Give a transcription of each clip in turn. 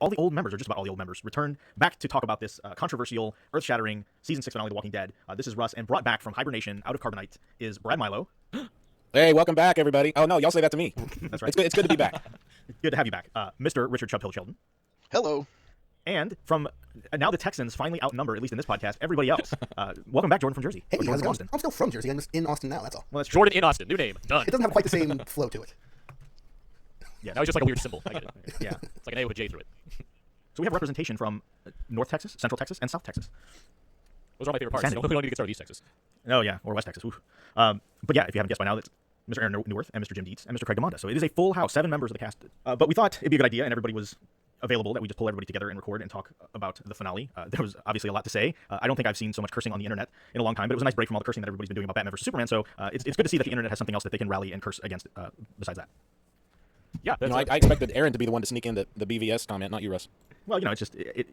all the old members, or just about all the old members, returned back to talk about this controversial, earth-shattering Season 6 finale of The Walking Dead. This is Russ, and brought back from hibernation out of Carbonite is Brad Milo. Hey, welcome back, everybody. Oh, no, y'all say that to me. That's right. It's good to be back. Good to have you back. Mr. Richard Chubb Hill-Sheldon. Hello. And from now the Texans finally outnumber, at least in this podcast, everybody else. Welcome back, Jordan from Jersey. Hey, Jordan how's it from going? Austin. I'm still from Jersey. I'm just in Austin now, that's all. Well, that's true. Jordan in Austin, new name, done. It doesn't have quite the same flow to it. Yeah, Now it's just like a weird symbol. I get it. yeah. It's like an A with a J through it. So we have representation from North Texas, Central Texas, and South Texas. Those are my favorite parts. Sandy. We don't need to get started with East Texas. Oh, yeah, or West Texas. Oof. But yeah, if you haven't guessed by now, that's Mr. Aaron Newworth and Mr. Jim Dietz and Mr. Craig DeMonda. So it is a full house, 7 members of the cast. But we thought it'd be a good idea, and everybody was available, that we just pull everybody together and record and talk about the finale. There was obviously a lot to say. I don't think I've seen so much cursing on the internet in a long time, but it was a nice break from all the cursing that everybody's been doing about Batman vs. Superman. So it's good to see that the internet has something else that they can rally and curse against besides that. Yeah, You that's know, I expected Aaron to be the one to sneak in the BVS comment, not you, Russ. Well, it's just the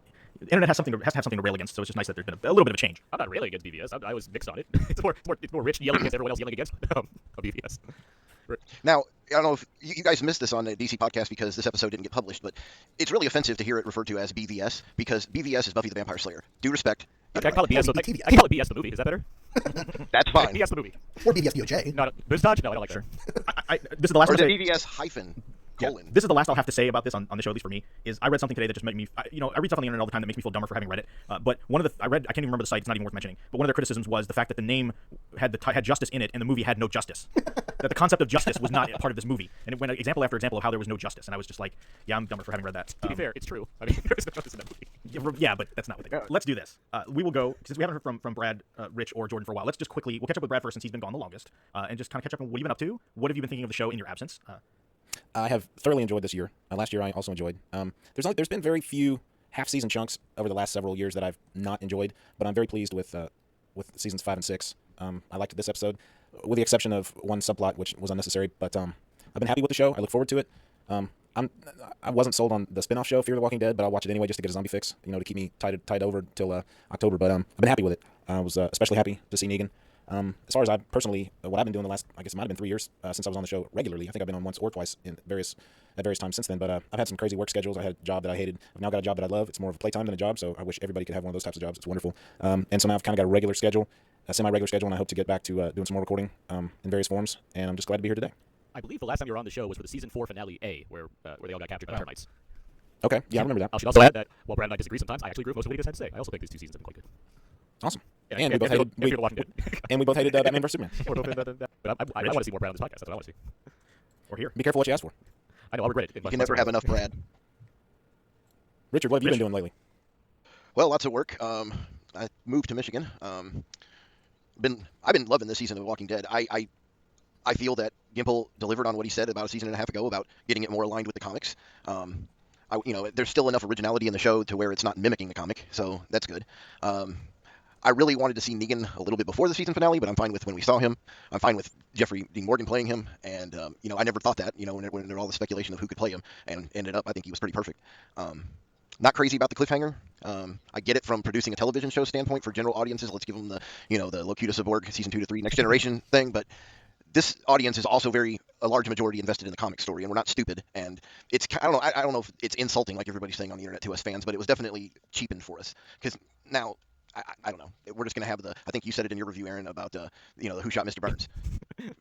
internet has to have something to rail against, so it's just nice that there's been a little bit of a change. I'm not railing against BVS. I was mixed on it. It's more rich yelling against everyone else yelling against a BVS. Now, I don't know if you guys missed this on the DC podcast because this episode didn't get published, but it's really offensive to hear it referred to as BVS because BVS is Buffy the Vampire Slayer. Due respect. Okay, I can call it BS. Or I BVS. can call it BS the movie. Is that better? That's fine. BS the movie. Or BBS DOJ. Not Bizdodge? No, I don't like her. This is the last Or one the to say- BVS hyphen colon. This is the last I'll have to say about this on the show, at least for me, is I read something today that just made me, I read stuff on the internet all the time that makes me feel dumber for having read it. But one of the, I can't even remember the site, it's not even worth mentioning, but one of their criticisms was the fact that the name had justice in it and the movie had no justice. That the concept of justice was not a part of this movie. And it went example after example of how there was no justice. And I was just like, yeah, I'm dumber for having read that. To be fair, it's true. I mean, there is no justice in that movie. Yeah, but that's not what they Let's do this. We will go, since we haven't heard from Brad, Rich, or Jordan for a while, let's just quickly, we'll catch up with Brad first since he's been gone the longest, and just kind of catch up on what you've been up to. What have you been thinking of the show in your absence? I have thoroughly enjoyed this year. Last year I also enjoyed. There's been very few half-season chunks over the last several years that I've not enjoyed, but I'm very pleased with seasons 5 and 6. I liked this episode, with the exception of one subplot which was unnecessary. But I've been happy with the show. I look forward to it. I wasn't sold on the spin-off show Fear the Walking Dead, but I'll watch it anyway just to get a zombie fix, to keep me tied over till October. But I've been happy with it. I was especially happy to see Negan. As far as what I've been doing the last, I guess it might have been 3 years since I was on the show regularly. I think I've been on once or twice at various times since then. But I've had some crazy work schedules. I had a job that I hated. I've now got a job that I love. It's more of a playtime than a job, so I wish everybody could have one of those types of jobs. It's wonderful. And so now I've kind of got a regular schedule, a semi-regular schedule, and I hope to get back to doing some more recording in various forms. And I'm just glad to be here today. I believe the last time you were on the show was for the season 4 finale A, where they all got captured by the termites. Okay, yeah, I remember that. I should also add that while Brad and I disagree sometimes, I actually agree with most of what he just had to say. I also think these 2 seasons have been quite good. Awesome. Yeah, and we both hated Fear the Walking Dead. and we both hated Batman vs Superman. But I want to see more Brad on this podcast. That's what I want to see. Or here. Be careful what you ask for. I know, I'll regret it. You can never have enough Brad. Richard, what have you been doing lately? Well, lots of work. I moved to Michigan. I've been loving this season of Walking Dead. I feel that Gimple delivered on what he said about a season and a half ago about getting it more aligned with the comics. There's still enough originality in the show to where it's not mimicking the comic, so that's good. I really wanted to see Negan a little bit before the season finale, but I'm fine with when we saw him. I'm fine with Jeffrey Dean Morgan playing him, and I never thought that, when there was all the speculation of who could play him, and ended up, I think he was pretty perfect. Not crazy about the cliffhanger. I get it from producing a television show standpoint for general audiences. Let's give them the Locutus of Borg season 2 to 3 Next Generation thing, but this audience is also a large majority invested in the comic story, and we're not stupid. And I don't know if it's insulting like everybody's saying on the internet to us fans, but it was definitely cheapened for us because now. I don't know. We're just going to have I think you said it in your review, Aaron, about Who Shot Mr. Burns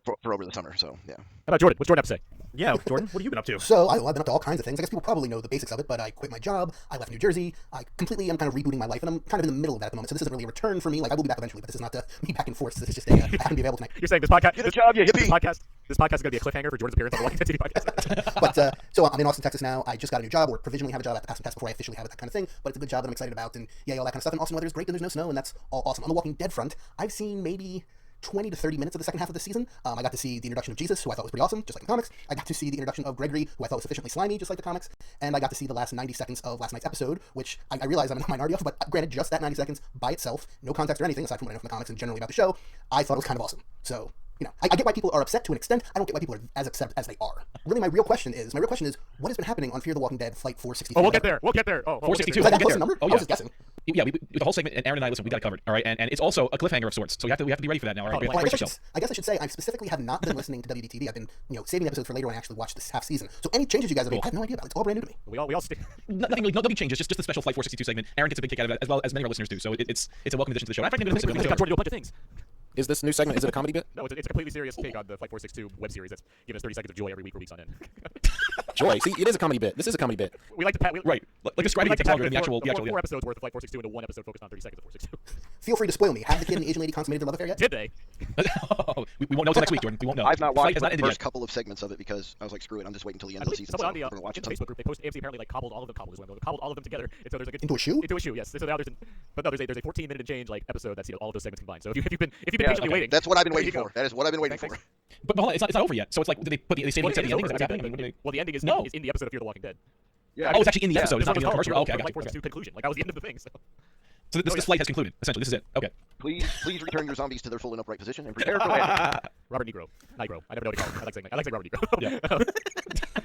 for over the summer. So, yeah. How about Jordan? What's Jordan have to say? Yeah, Jordan, what have you been up to? So I've been up to all kinds of things. I guess people probably know the basics of it, but I quit my job. I left New Jersey. I'm kind of rebooting my life, and I'm kind of in the middle of that at the moment. So this isn't really a return for me. Like, I will be back eventually, but this is not me back in force. This is just I happen to be available tonight. You're saying this podcast? Get a job, you hippie! This podcast is going to be a cliffhanger for Jordan's appearance on the Walking Dead TV podcast. But so I'm in Austin, Texas now. I just got a new job, or provisionally have a job. I have to pass some tests before I officially have it, that kind of thing. But it's a good job that I'm excited about, and all that kind of stuff. And Austin weather is great, and there's no snow, and that's all awesome. On the Walking Dead front, I've seen maybe 20 to 30 minutes of the second half of the season. I got to see the introduction of Jesus, who I thought was pretty awesome, just like the comics. I got to see the introduction of Gregory, who I thought was sufficiently slimy, just like the comics. And I got to see the last 90 seconds of last night's episode, which I realize I'm in the minority of, but granted, just that 90 seconds by itself, no context or anything, aside from what I know from the comics and generally about the show, I thought it was kind of awesome. So I get why people are upset to an extent. I don't get why people are as upset as they are. Really, my real question is, what has been happening on Fear the Walking Dead Flight 462? Oh, we'll get there. We'll get there. Oh, 462. Was that We'll close get a number? Oh, I yeah. was just guessing. Yeah, the whole segment, and Aaron and I, listen, we got it covered, all right? And it's also a cliffhanger of sorts, so we have to be ready for that now, all right? Well, Brace yourself. I guess I should say I specifically have not been listening to WDTV. I've been, saving episodes for later when I actually watch this half season. So any changes you guys have made, I have no idea about. It's all brand new to me. We all stay. Nothing changes, just the special Flight 462 segment. Aaron gets a big kick out of it, as well as many of our listeners do, so it's a welcome addition to the show. And I frankly, We got Jordan do a bunch of things. Is this new segment, is it a comedy bit? No, it's a completely serious take on the Flight 462 web series that's giving us 30 seconds of joy every week for weeks on end. Joy. See, it is a comedy bit. This is a comedy bit. We like to pat. Right. Like describing it takes longer than the actual. Four episodes worth of Flight 462 into one episode focused on 30 seconds of 462. Feel free to spoil me. Have the kid and the Asian lady consummated their love affair yet? Did they? we won't know until next week, Jordan. We won't know. I've not The fight watched has the not ended first yet. couple of segments of it because I was like, screw it, I'm just waiting until the end I of the believe season. someone So on I'm gonna watch the it. Facebook group, they posted AMC apparently like cobbled all of them. Cobbled all of them together. And so there's like Into a shoe? Into a shoe, yes. So now there's a 14-minute and change like episode that's all of those segments combined. So if you've been patiently waiting, That's what I've been there waiting you go. for. That is what I've been waiting for. Thanks. But hold on, it's not over yet. So it's like, did they say Well, the it is ending? Is over. that what's happening? Well, the ending is No. in the episode of Fear the Walking Dead. Yeah. Oh, it's actually in the episode. It's not in the called commercial. Fear Okay, I the got Flight you. 462 conclusion. Like that was the end of the thing. So this flight has concluded. Essentially, this is it. Okay. Please return your zombies to their full and upright position and prepare for landing. Robert Negro. Nigro. I never know what to call him. I like saying Robert Negro. Yeah.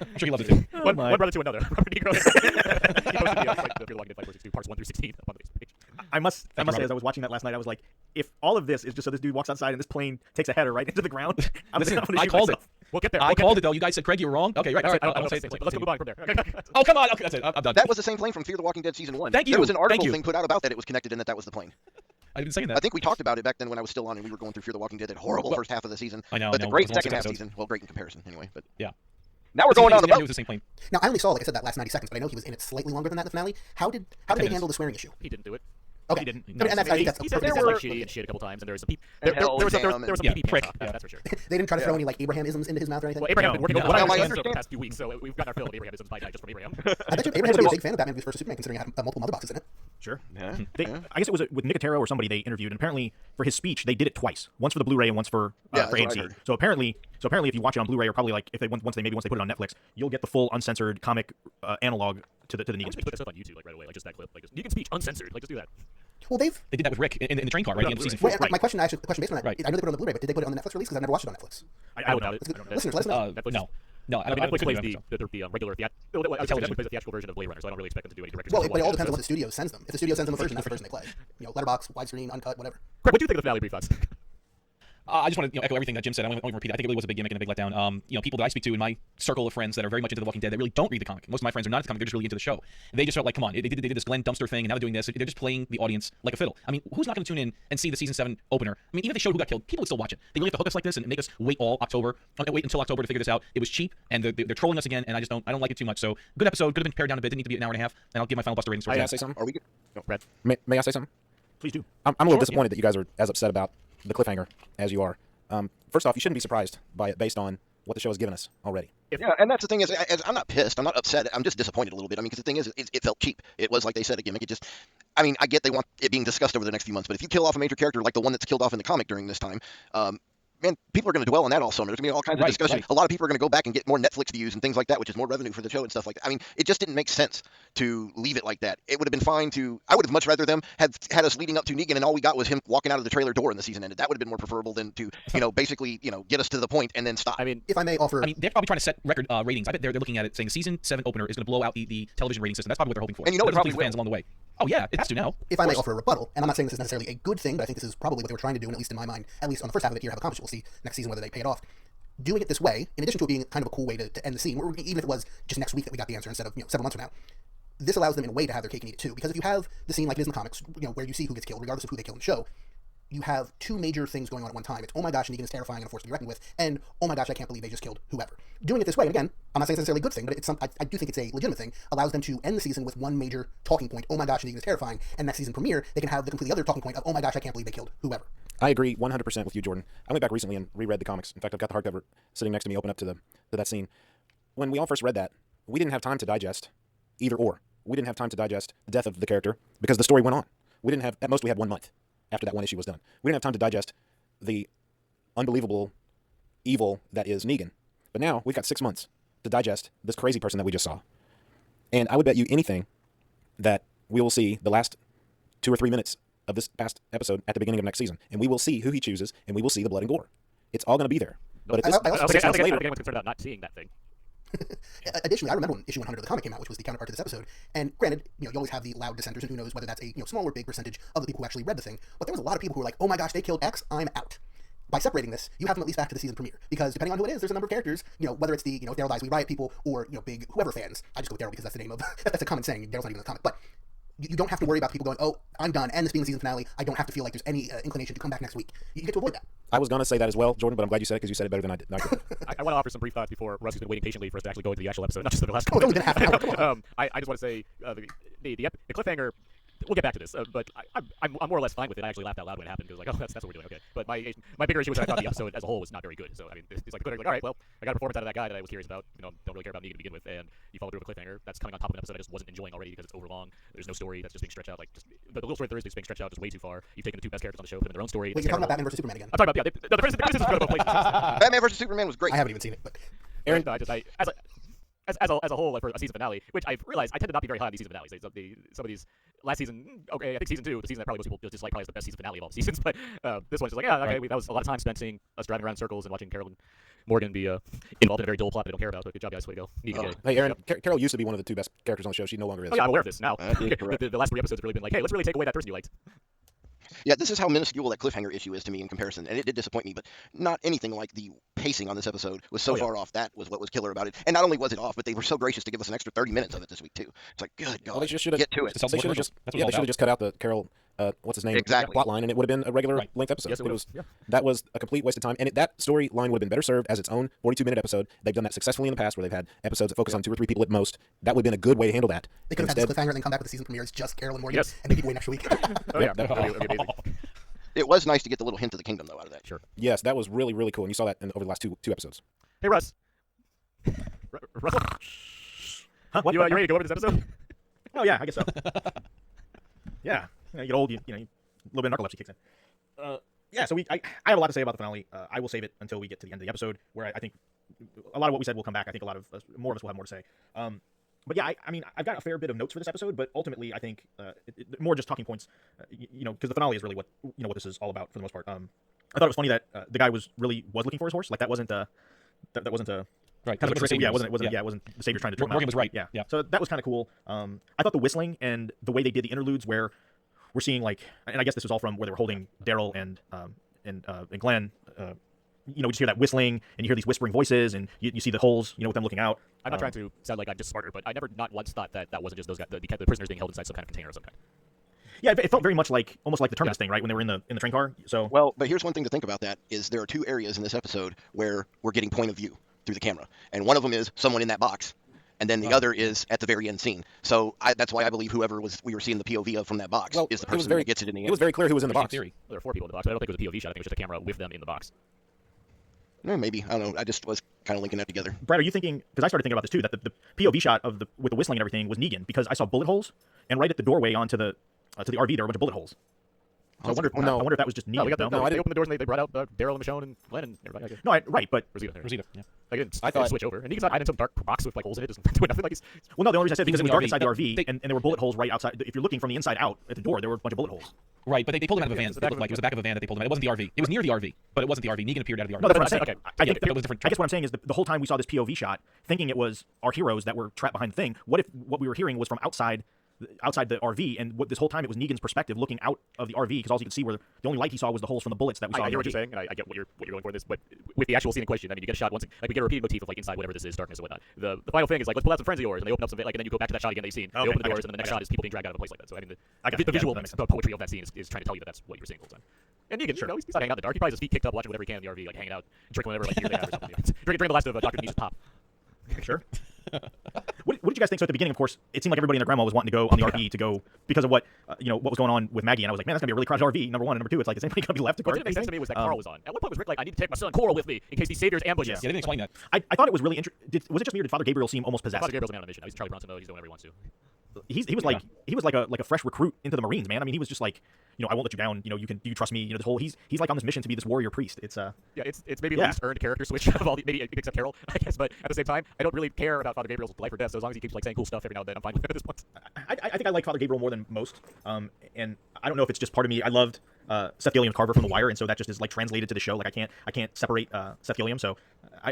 I'm sure he loves it too. One brother to another. Robert Negro. He posted the Fear the Walking Dead Flight 462 parts 1 through 16 up on the Facebook page. I must say, Robert. as I was watching that last night, I was like, if all of this is just so this dude walks outside and this plane takes a header right into the ground, Listen, I'm gonna I shoot called it. myself. We'll get there. I called it though. You guys said, Craig, you were wrong. Okay, right. All right. I won't say anything. Let's go move on from there. Oh, come on. Okay, that's it. I'm done. That was the same plane from Fear the Walking Dead season 1. Thank you. There was an Thank article you. thing put out about that it was connected and that was the plane. I've been saying that. I think we talked about it back then when I was still on and we were going through Fear the Walking Dead, that horrible first half of the season. I know, But I the know. great It was only second 6 half episodes. season. Well, great in comparison anyway. But Yeah. now we're going down the It boat. was the same plane. Now, I only saw, like I said, that last 90 seconds, but I know he was in it slightly longer than that in the finale. How did they minutes. handle the swearing issue? He didn't do it. Okay. He didn't. I mean, and that's, I think that's He said perfectly there were sensible. shitty and shit a couple times, and there was some And hell there was some damn PP and- pants prick. off, that's for sure. They didn't try to throw any like Abrahamisms into his mouth or anything. Well, Abraham's been working No. over what Well, I've I been for the understand. past few weeks, so we've gotten our fill of Abraham's by night just from Abraham. I bet you Abraham would be a big fan of Batman vs Superman, considering it had multiple mother boxes in it. Sure. Yeah. I guess it was with Nicotero or somebody they interviewed, and apparently for his speech they did it twice, once for the Blu-ray and once for that's what I AMC. heard. So apparently if you watch it on Blu-ray or probably like if they once they put it on Netflix, you'll get the full uncensored comic analog to the Why Negan don't you speech. put this up on YouTube like right away, like just that clip, like just, you can speech uncensored, like just do that. Well, they've. They did that with Rick in the train car, right? At the end of season Well, 4. Right. my question, actually, the question based on that, Right. I know they put it on the Blu-ray, but did they put it on the Netflix release? Because I've never watched it on Netflix. I don't know. Listeners, let us know. Netflix- No. No, I mean, Netflix plays couldn't do the regular theatrical. I would say Netflix plays the theatrical version of Blade Runner, so I don't really expect them to do any director's Well, cut but it all like depends on that. what the studio sends them. If the studio sends them a version, that's the version they play. Letterbox, widescreen, uncut, whatever. Craig, what do you think of the finale brief thoughts? I just want to echo everything that Jim said. I won't even repeat it. I think it really was a big gimmick and a big letdown. People that I speak to in my circle of friends that are very much into The Walking Dead, that really don't read the comic. Most of my friends are not into the comic. They're just really into the show. They just felt like, come on, they did this Glenn Dumpster thing, and now they're doing this. They're just playing the audience like a fiddle. I mean, who's not going to tune in and see the season 7 opener? I mean, even if they showed who got killed, people would still watch it. They really have to hook us like this and make us wait until October to figure this out. It was cheap, and they're trolling us again, and I don't like it too much. So good episode. Could have been pared down a bit. Didn't need to be an hour and a half. And I'll give my final Buster ratings. May I towards say the end. something? Are we good? No, Brad. May I say something? Please do. I'm a little disappointed that you guys are as upset about the cliffhanger as you are. First off, you shouldn't be surprised by it based on what the show has given us already. Yeah, and that's the thing is, I'm not pissed. I'm not upset. I'm just disappointed a little bit. I mean, because the thing is, it felt cheap. It was, like they said, a gimmick. It just, I mean, I get they want it being discussed over the next few months, but if you kill off a major character like the one that's killed off in the comic during this time, man, people are going to dwell on that all summer. There's going to be all kinds of discussion. Right. A lot of people are going to go back and get more Netflix views and things like that, which is more revenue for the show and stuff like that. I mean, it just didn't make sense to leave it like that. It would have been fine to, I would have much rather them have had us leading up to Negan and all we got was him walking out of the trailer door and the season ended. That would have been more preferable than to, basically, get us to the point and then stop. I mean, If I may offer, I mean, they're probably trying to set record ratings. I bet they're looking at it saying the season 7 opener is going to blow out the television rating system. That's probably what they're hoping for. And you know But it probably please fans will. along the way. Oh yeah, it has to now. if I may offer a rebuttal, and I'm not saying this is necessarily a good thing, but I think this is probably what they were trying to do, and at least in my mind, at least on the first half of it here, have accomplished. We'll see next season whether they pay it off. Doing it this way, in addition to it being kind of a cool way to end the scene, even if it was just next week that we got the answer instead of several months from now, this allows them in a way to have their cake and eat it too. Because if you have the scene like it is in the comics, where you see who gets killed, regardless of who they kill in the show, you have two major things going on at one time. It's, oh my gosh, Negan is terrifying and a force to be reckoned with, and oh my gosh, I can't believe they just killed whoever. Doing it this way, and again, I'm not saying it's necessarily a good thing, but I do think it's a legitimate thing, allows them to end the season with one major talking point, oh my gosh, Negan is terrifying, and next season premiere, they can have the completely other talking point of, oh my gosh, I can't believe they killed whoever. I agree 100% with you, Jordan. I went back recently and reread the comics. In fact, I've got the hardcover sitting next to me, open up to that scene. When we all first read that, we didn't have time to digest either or. We didn't have time to digest the death of the character because the story went on. We didn't have, at most, we had 1 month after that one issue was done. We didn't have time to digest the unbelievable evil that is Negan. But now we've got 6 months to digest this crazy person that we just saw. And I would bet you anything that we will see the last 2 or 3 minutes of this past episode at the beginning of next season. And we will see who he chooses, and we will see the blood and gore. It's all going to be there. But I at also- this 6 months I later, think anyone's concerned about not seeing that thing. Additionally, I remember when issue 100 of the comic came out, which was the counterpart to this episode. And granted, you always have the loud dissenters, and who knows whether that's a small or big percentage of the people who actually read the thing. But there was a lot of people who were like, "Oh my gosh, they killed X, I'm out." By separating this, you have them at least back to the season premiere, because depending on who it is, there's a number of characters. Whether it's the Daryl Dies We Riot people or big whoever fans. I just go with Daryl because that's the name of that's a common saying. Daryl's not even in the comic, but you don't have to worry about people going, "Oh, I'm done," and this being the season finale. I don't have to feel like there's any inclination to come back next week. You get to avoid that. I was going to say that as well, Jordan, but I'm glad you said it because you said it better than I did. I want to offer some brief thoughts before Russ has been waiting patiently for us to actually go into the actual episode, not just the last Oh, it's only been half an hour. Come on. I just want to say the cliffhanger. We'll get back to this, but I'm more or less fine with it. I actually laughed out loud when it happened because like, oh, that's what we're doing. Okay, but my bigger issue was that I thought the episode as a whole was not very good. So I mean, it's like all right, well, I got a performance out of that guy that I was curious about. Don't really care about Negan to begin with, and you follow through with a cliffhanger that's coming on top of an episode I just wasn't enjoying already because it's overlong. There's no story that's just being stretched out. Like just the little story of Thursday is being stretched out just way too far. You've taken the two best characters on the show, put them in their own story. Wait, you're talking about Batman versus Superman again? I'm talking about the criticism is going to both places. Batman versus Superman was great. I haven't even seen it, but Aaron, no, as a whole, like, for a season finale, which I've realized I tend to not be very high on these season finales. Some of these last season, okay, I think season 2, the season that probably most people dislike, probably is the best season finale of all seasons. But this one's just like, yeah, okay, that was a lot of time spent seeing us driving around in circles and watching Carol and Morgan be involved in a very dull plot that I don't care about. But good job, guys. Way to go. Hey, Aaron, Carol used to be one of the two best characters on the show. She no longer is. Oh, yeah, I'm aware of this now. Yeah, correct. The last 3 episodes have really been like, hey, let's really take away that person you liked. Yeah, this is how minuscule that cliffhanger issue is to me in comparison, and it did disappoint me, but not anything like the pacing on this episode was so far off. That was what was killer about it. And not only was it off, but they were so gracious to give us an extra 30 minutes of it this week, too. It's like, good God, Well, they just should have get to it. They should have just, That's what it's all about. just cut out the Carol, what's his name, Exactly. plot line, and it would have been a regular Right. length episode. Yes, it would've. Yeah. That was a complete waste of time, and that storyline would have been better served as its own 42-minute episode. They've done that successfully in the past, where they've had episodes that focus on 2 or 3 people at most. That would have been a good way to handle that. they could have had this cliffhanger and then come back with the season premiere. It's just Carol and Morgan, Yes. and then people wait next week. Oh, yeah. That'd be amazing. It was nice to get the little hint of the kingdom, though, out of that. Sure. Yes, that was really, really cool, and you saw that over the last two episodes. Hey, Russ. Russell? Huh? What? You ready to go over this episode? Oh yeah, I guess so. Yeah, you get old, a little bit of narcolepsy kicks in. Yeah, so I have a lot to say about the finale. I will save it until we get to the end of the episode, where I think a lot of what we said will come back. I think a lot of us, more of us will have more to say. But yeah, I mean, I've got a fair bit of notes for this episode, but ultimately, I think more just talking points. Because the finale is really what what this is all about for the most part. I thought it was funny that the guy was looking for his horse. Like that wasn't that wasn't a Right. kind of That's what trick. Yeah, Savior it wasn't. Yeah, it wasn't the savior trying to trick him Morgan out. was right. Yeah, Yeah. So that was kind of cool. I thought the whistling and the way they did the interludes, where we're seeing and I guess this was all from where they were holding Daryl and Glenn. We just hear that whistling, and you hear these whispering voices, and you see the holes, with them looking out. I'm not trying to sound like I'm just smarter, but I never not once thought that wasn't just those guys, the prisoners being held inside some kind of container of some kind. Yeah, it felt very much almost like the Terminus thing, right? When they were in the train car. So Well, but here's one thing to think about that, is there are 2 areas in this episode where we're getting point of view through the camera. And one of them is someone in that box, and then the other is at the very end scene. So that's why I believe whoever we were seeing the POV of from that box is the it was person very, that gets it in the It end. was very clear who was in the Interesting box. theory. Well, there are 4 people in the box, but I don't think it was a POV shot. I think it was just a camera with them in the box. Maybe. I don't know. I just was kind of linking that together. Brad, are you thinking? Because I started thinking about this too. That the POV shot of with the whistling and everything was Negan, because I saw bullet holes, and right at the doorway onto the RV there were a bunch of bullet holes. So I wonder if that was just Negan. No, they didn't- opened the doors and they brought out Daryl and Michonne and Glenn and everybody. No, right, but Rosita. Rosita. Yeah. Like, it's, I thought- switch over. And Negan's not hiding in some dark box with holes in it. Doesn't do nothing. Like, well, no, the only reason I said because it was in the dark RV. inside the RV, They- and there were bullet holes right outside. If you're looking from the inside out at the door, there were a bunch of bullet holes. Right, but they pulled him out of a van. it's the It back looked of like it was the back of a van that they pulled him out. It wasn't the RV. It was near the RV, but it wasn't the RV. Negan appeared out of the RV. No, that's what I'm saying. Okay. I get It was a different I guess what I'm saying is the whole time we saw this POV shot, thinking it was our heroes that were trapped behind the thing. What if what we were hearing was from outside the RV, and this whole time it was Negan's perspective looking out of the RV, because all you could see were the only light he saw was the holes from the bullets that we saw. I in hear the what you're RV. saying, and I get what you're going for this, but with the actual scene in question, I mean, you get a shot once, like we get a repeating motif of inside whatever this is, darkness and whatnot. The final thing is let's pull out some friends of yours, and they open up some, and then you go back to that shot again that you've seen. They Okay, open the I doors, got and then the you. next shot is people being dragged out of a place like that. So I mean, I got the you. Yeah, visual that makes sense. the poetry of that scene is trying to tell you that's what you're seeing the whole time. And Negan, he's not hanging out in the dark. He probably has his feet kicked up, watching whatever he can in the RV, like hanging out, drinking whatever beer they have or something. Drinking the last of Dr. Denise's pop. Sure. What did you guys think? So at the beginning, of course, it seemed like everybody and their grandma was wanting to go on the RV to go because of what what was going on with Maggie, and I was like, man, that's gonna be a really crowded RV. Number one, and number two, it's like, is anybody gonna be left to go? What didn't make sense to me was that Carl was on. At one point was Rick like, I need to take my son Coral with me in case these saviors ambush us. Yeah, they didn't explain that. I thought it was really interesting. Was it just me, or did Father Gabriel seem almost possessed? Father Gabriel's a man on a mission. He's Charlie Bronson though. He's doing whatever he wants to. He was like a fresh recruit into the Marines, man. I mean, he was just like, I won't let you down. You trust me. This whole he's like on this mission to be this warrior priest. It's Yeah, it's maybe Yeah. the least earned character switch of all the, maybe except Carol, I guess. But at the same time, I don't really care about Father Gabriel's life or death. So as long as he keeps like saying cool stuff every now and then, I'm fine with it at this point. I think I like Father Gabriel more than most. And I don't know if it's just part of me. I loved Seth Gilliam Carver from The Wire, and so that just is like translated to the show. Like I can't separate Seth Gilliam. So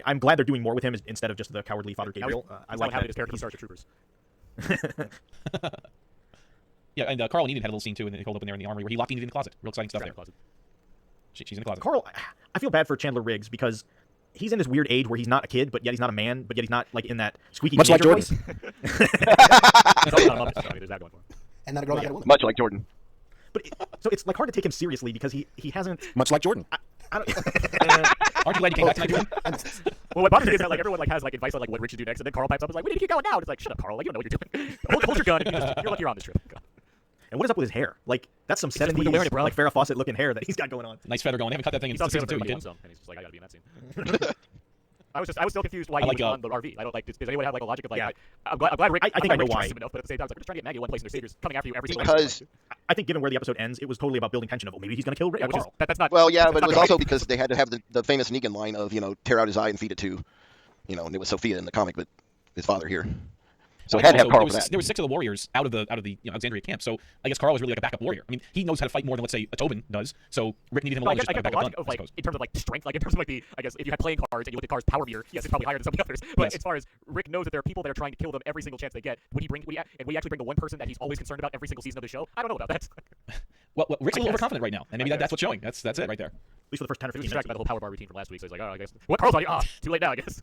I'm glad they're doing more with him instead of just the cowardly Father Gabriel. I like how that his character from Starship Troopers. Yeah, and Carl and Enid had a little scene too, and they hold up in there in the armory where he locked Enid in the closet. Real exciting stuff there. Closet. She's in the closet. Carl, I feel bad for Chandler Riggs because he's in this weird age where he's not a kid, but yet he's not a man, but yet he's not like in that squeaky Much like teenager Jordan. voice. That's not a Muppet show. I mean, there's that going for him. And not a girl, not a woman. Much like Jordan. But so it's like hard to take him seriously because he hasn't. Much like Jordan. I don't, Aren't you glad you came back tonight, Jordan? Well, what bothers me is that like everyone like has like advice on like what Rich should do next, and then Carl pipes up and is like, "We need to keep going now." And it's like, "Shut up, Carl! Like you don't know what you're doing. hold your gun. And you're lucky you're on this trip." God. and what is up with his hair? Like that's some just 70s wearing it, bro. like Farrah Fawcett looking hair that he's got going on. Nice feather going. They haven't cut that thing in He's on season season 2. two. You didn't? And he's just like, I gotta be in that scene. I was still confused why I he like, was on the RV. I don't like. Does anyone have like a logic of like? Yeah. I'm glad Rick. I think I know Rick why. trusts him enough, but at the same time, it's like we're just trying to get Maggie in one place, and their savior's coming after you every single Because- episode. I think given where the episode ends, it was totally about building tension of maybe he's gonna kill Yeah, which is, Carl. that's not. Well, yeah, that's but not it was good. also because they had to have the famous Negan line of, tear out his eye and feed it to, and it was Sophia in the comic, but his father here. So it had to have Also, Carl there for was, that. there was 6 of the warriors out of the Alexandria camp, so I guess Carl was really like a backup warrior. I mean, he knows how to fight more than let's say a Tobin does. So Rick needed him But along as I just get a the backup logic gun, of I like suppose. in terms of like strength, like in terms of like I guess if you had playing cards and you looked at Carl's power meter, yes, it's probably higher than some of the others. But Yes. as far as Rick knows that there are people that are trying to kill them every single chance they get, would he actually bring the one person that he's always concerned about every single season of the show? I don't know about that. Well, Rick's a I little guess. overconfident right now, and maybe I that's guess. what's showing. That's it right there. At least for the first 10 or He was 15 distracted by minutes. the whole power bar routine from last week, so he's like, oh, I guess what Carl's on you? Too late now, I guess.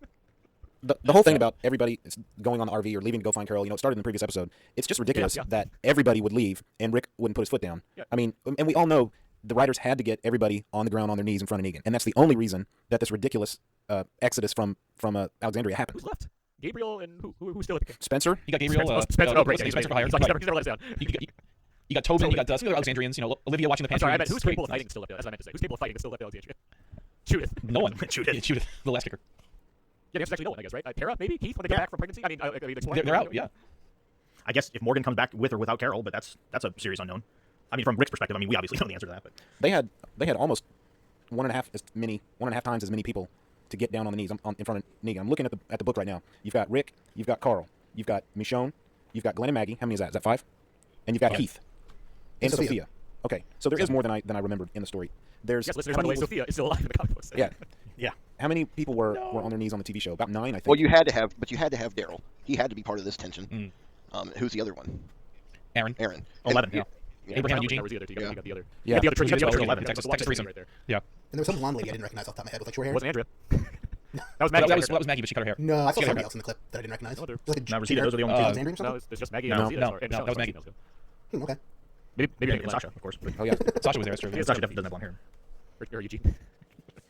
The whole thing about everybody going on the RV or leaving to go find Carol, it started in the previous episode. It's just ridiculous Yeah. that everybody would leave and Rick wouldn't put his foot down. Yeah. I mean, and we all know the writers had to get everybody on the ground on their knees in front of Negan, and that's the only reason that this ridiculous exodus from Alexandria happened. Who's left? Gabriel and who's still at the camp? Spencer, You got Gabriel. Spencer, oh, great. Spencer for hire. He's never let us down. You got Tobin. You got some of the Alexandrians. Olivia watching the I'm pantry. sorry, I meant It's who's great. capable of fighting still left? That's what I meant to say. Who's capable of fighting still left Alexandria? Judith. No one. Judith. Yeah, Judith, the last kicker. Yeah, the answer's actually no one, I guess, right? Tara, maybe? Keith, when they come back from pregnancy? I mean, They're out. Yeah. I guess if Morgan comes back with or without Carol, but that's a serious unknown. I mean, from Rick's perspective, I mean, we obviously know the answer to that, but they had almost 1.5 times as many people to get down on the knees in front of Negan. I'm looking at the book right now. You've got Rick, you've got Carl, you've got Michonne, you've got Glenn and Maggie. How many is that? Is that 5? And you've got Keith and Sophia. Sophia. Okay, so there is more than I remembered in the story. There's yes, listeners, how by the way, many- Sophia is still alive in the comic books. yeah. yeah. How many people were on their knees on the TV show? About 9, I think. Well, you had to have Daryl. He had to be part of this tension. Who's the other one? Aaron. Aaron. 11, And- Abraham That and Eugene. was the other two. Yeah. You got the other. Yeah. You got the other trilogy. Yeah, You got the other 11, trilogy. Texas That's 3. right there. Yeah. And there was some blonde lady I didn't recognize off the top of my head with like short hair. It wasn't Andrea. that was Well, Maggie. that was Maggie, but she cut her hair. No, I saw Yeah, somebody okay. else in the clip that I didn't recognize. No, It was like a Now, Rosita, generic those are the only two. Alexandria or No, something? it's just Maggie. No, and Rosita, no, or- and no, Michelle, that was sorry, Maggie. Michelle. Okay. Maybe And Sasha, of course. Oh yeah. Sasha was there. That's true. Yeah, Sasha definitely doesn't have blonde hair. Or Eugene.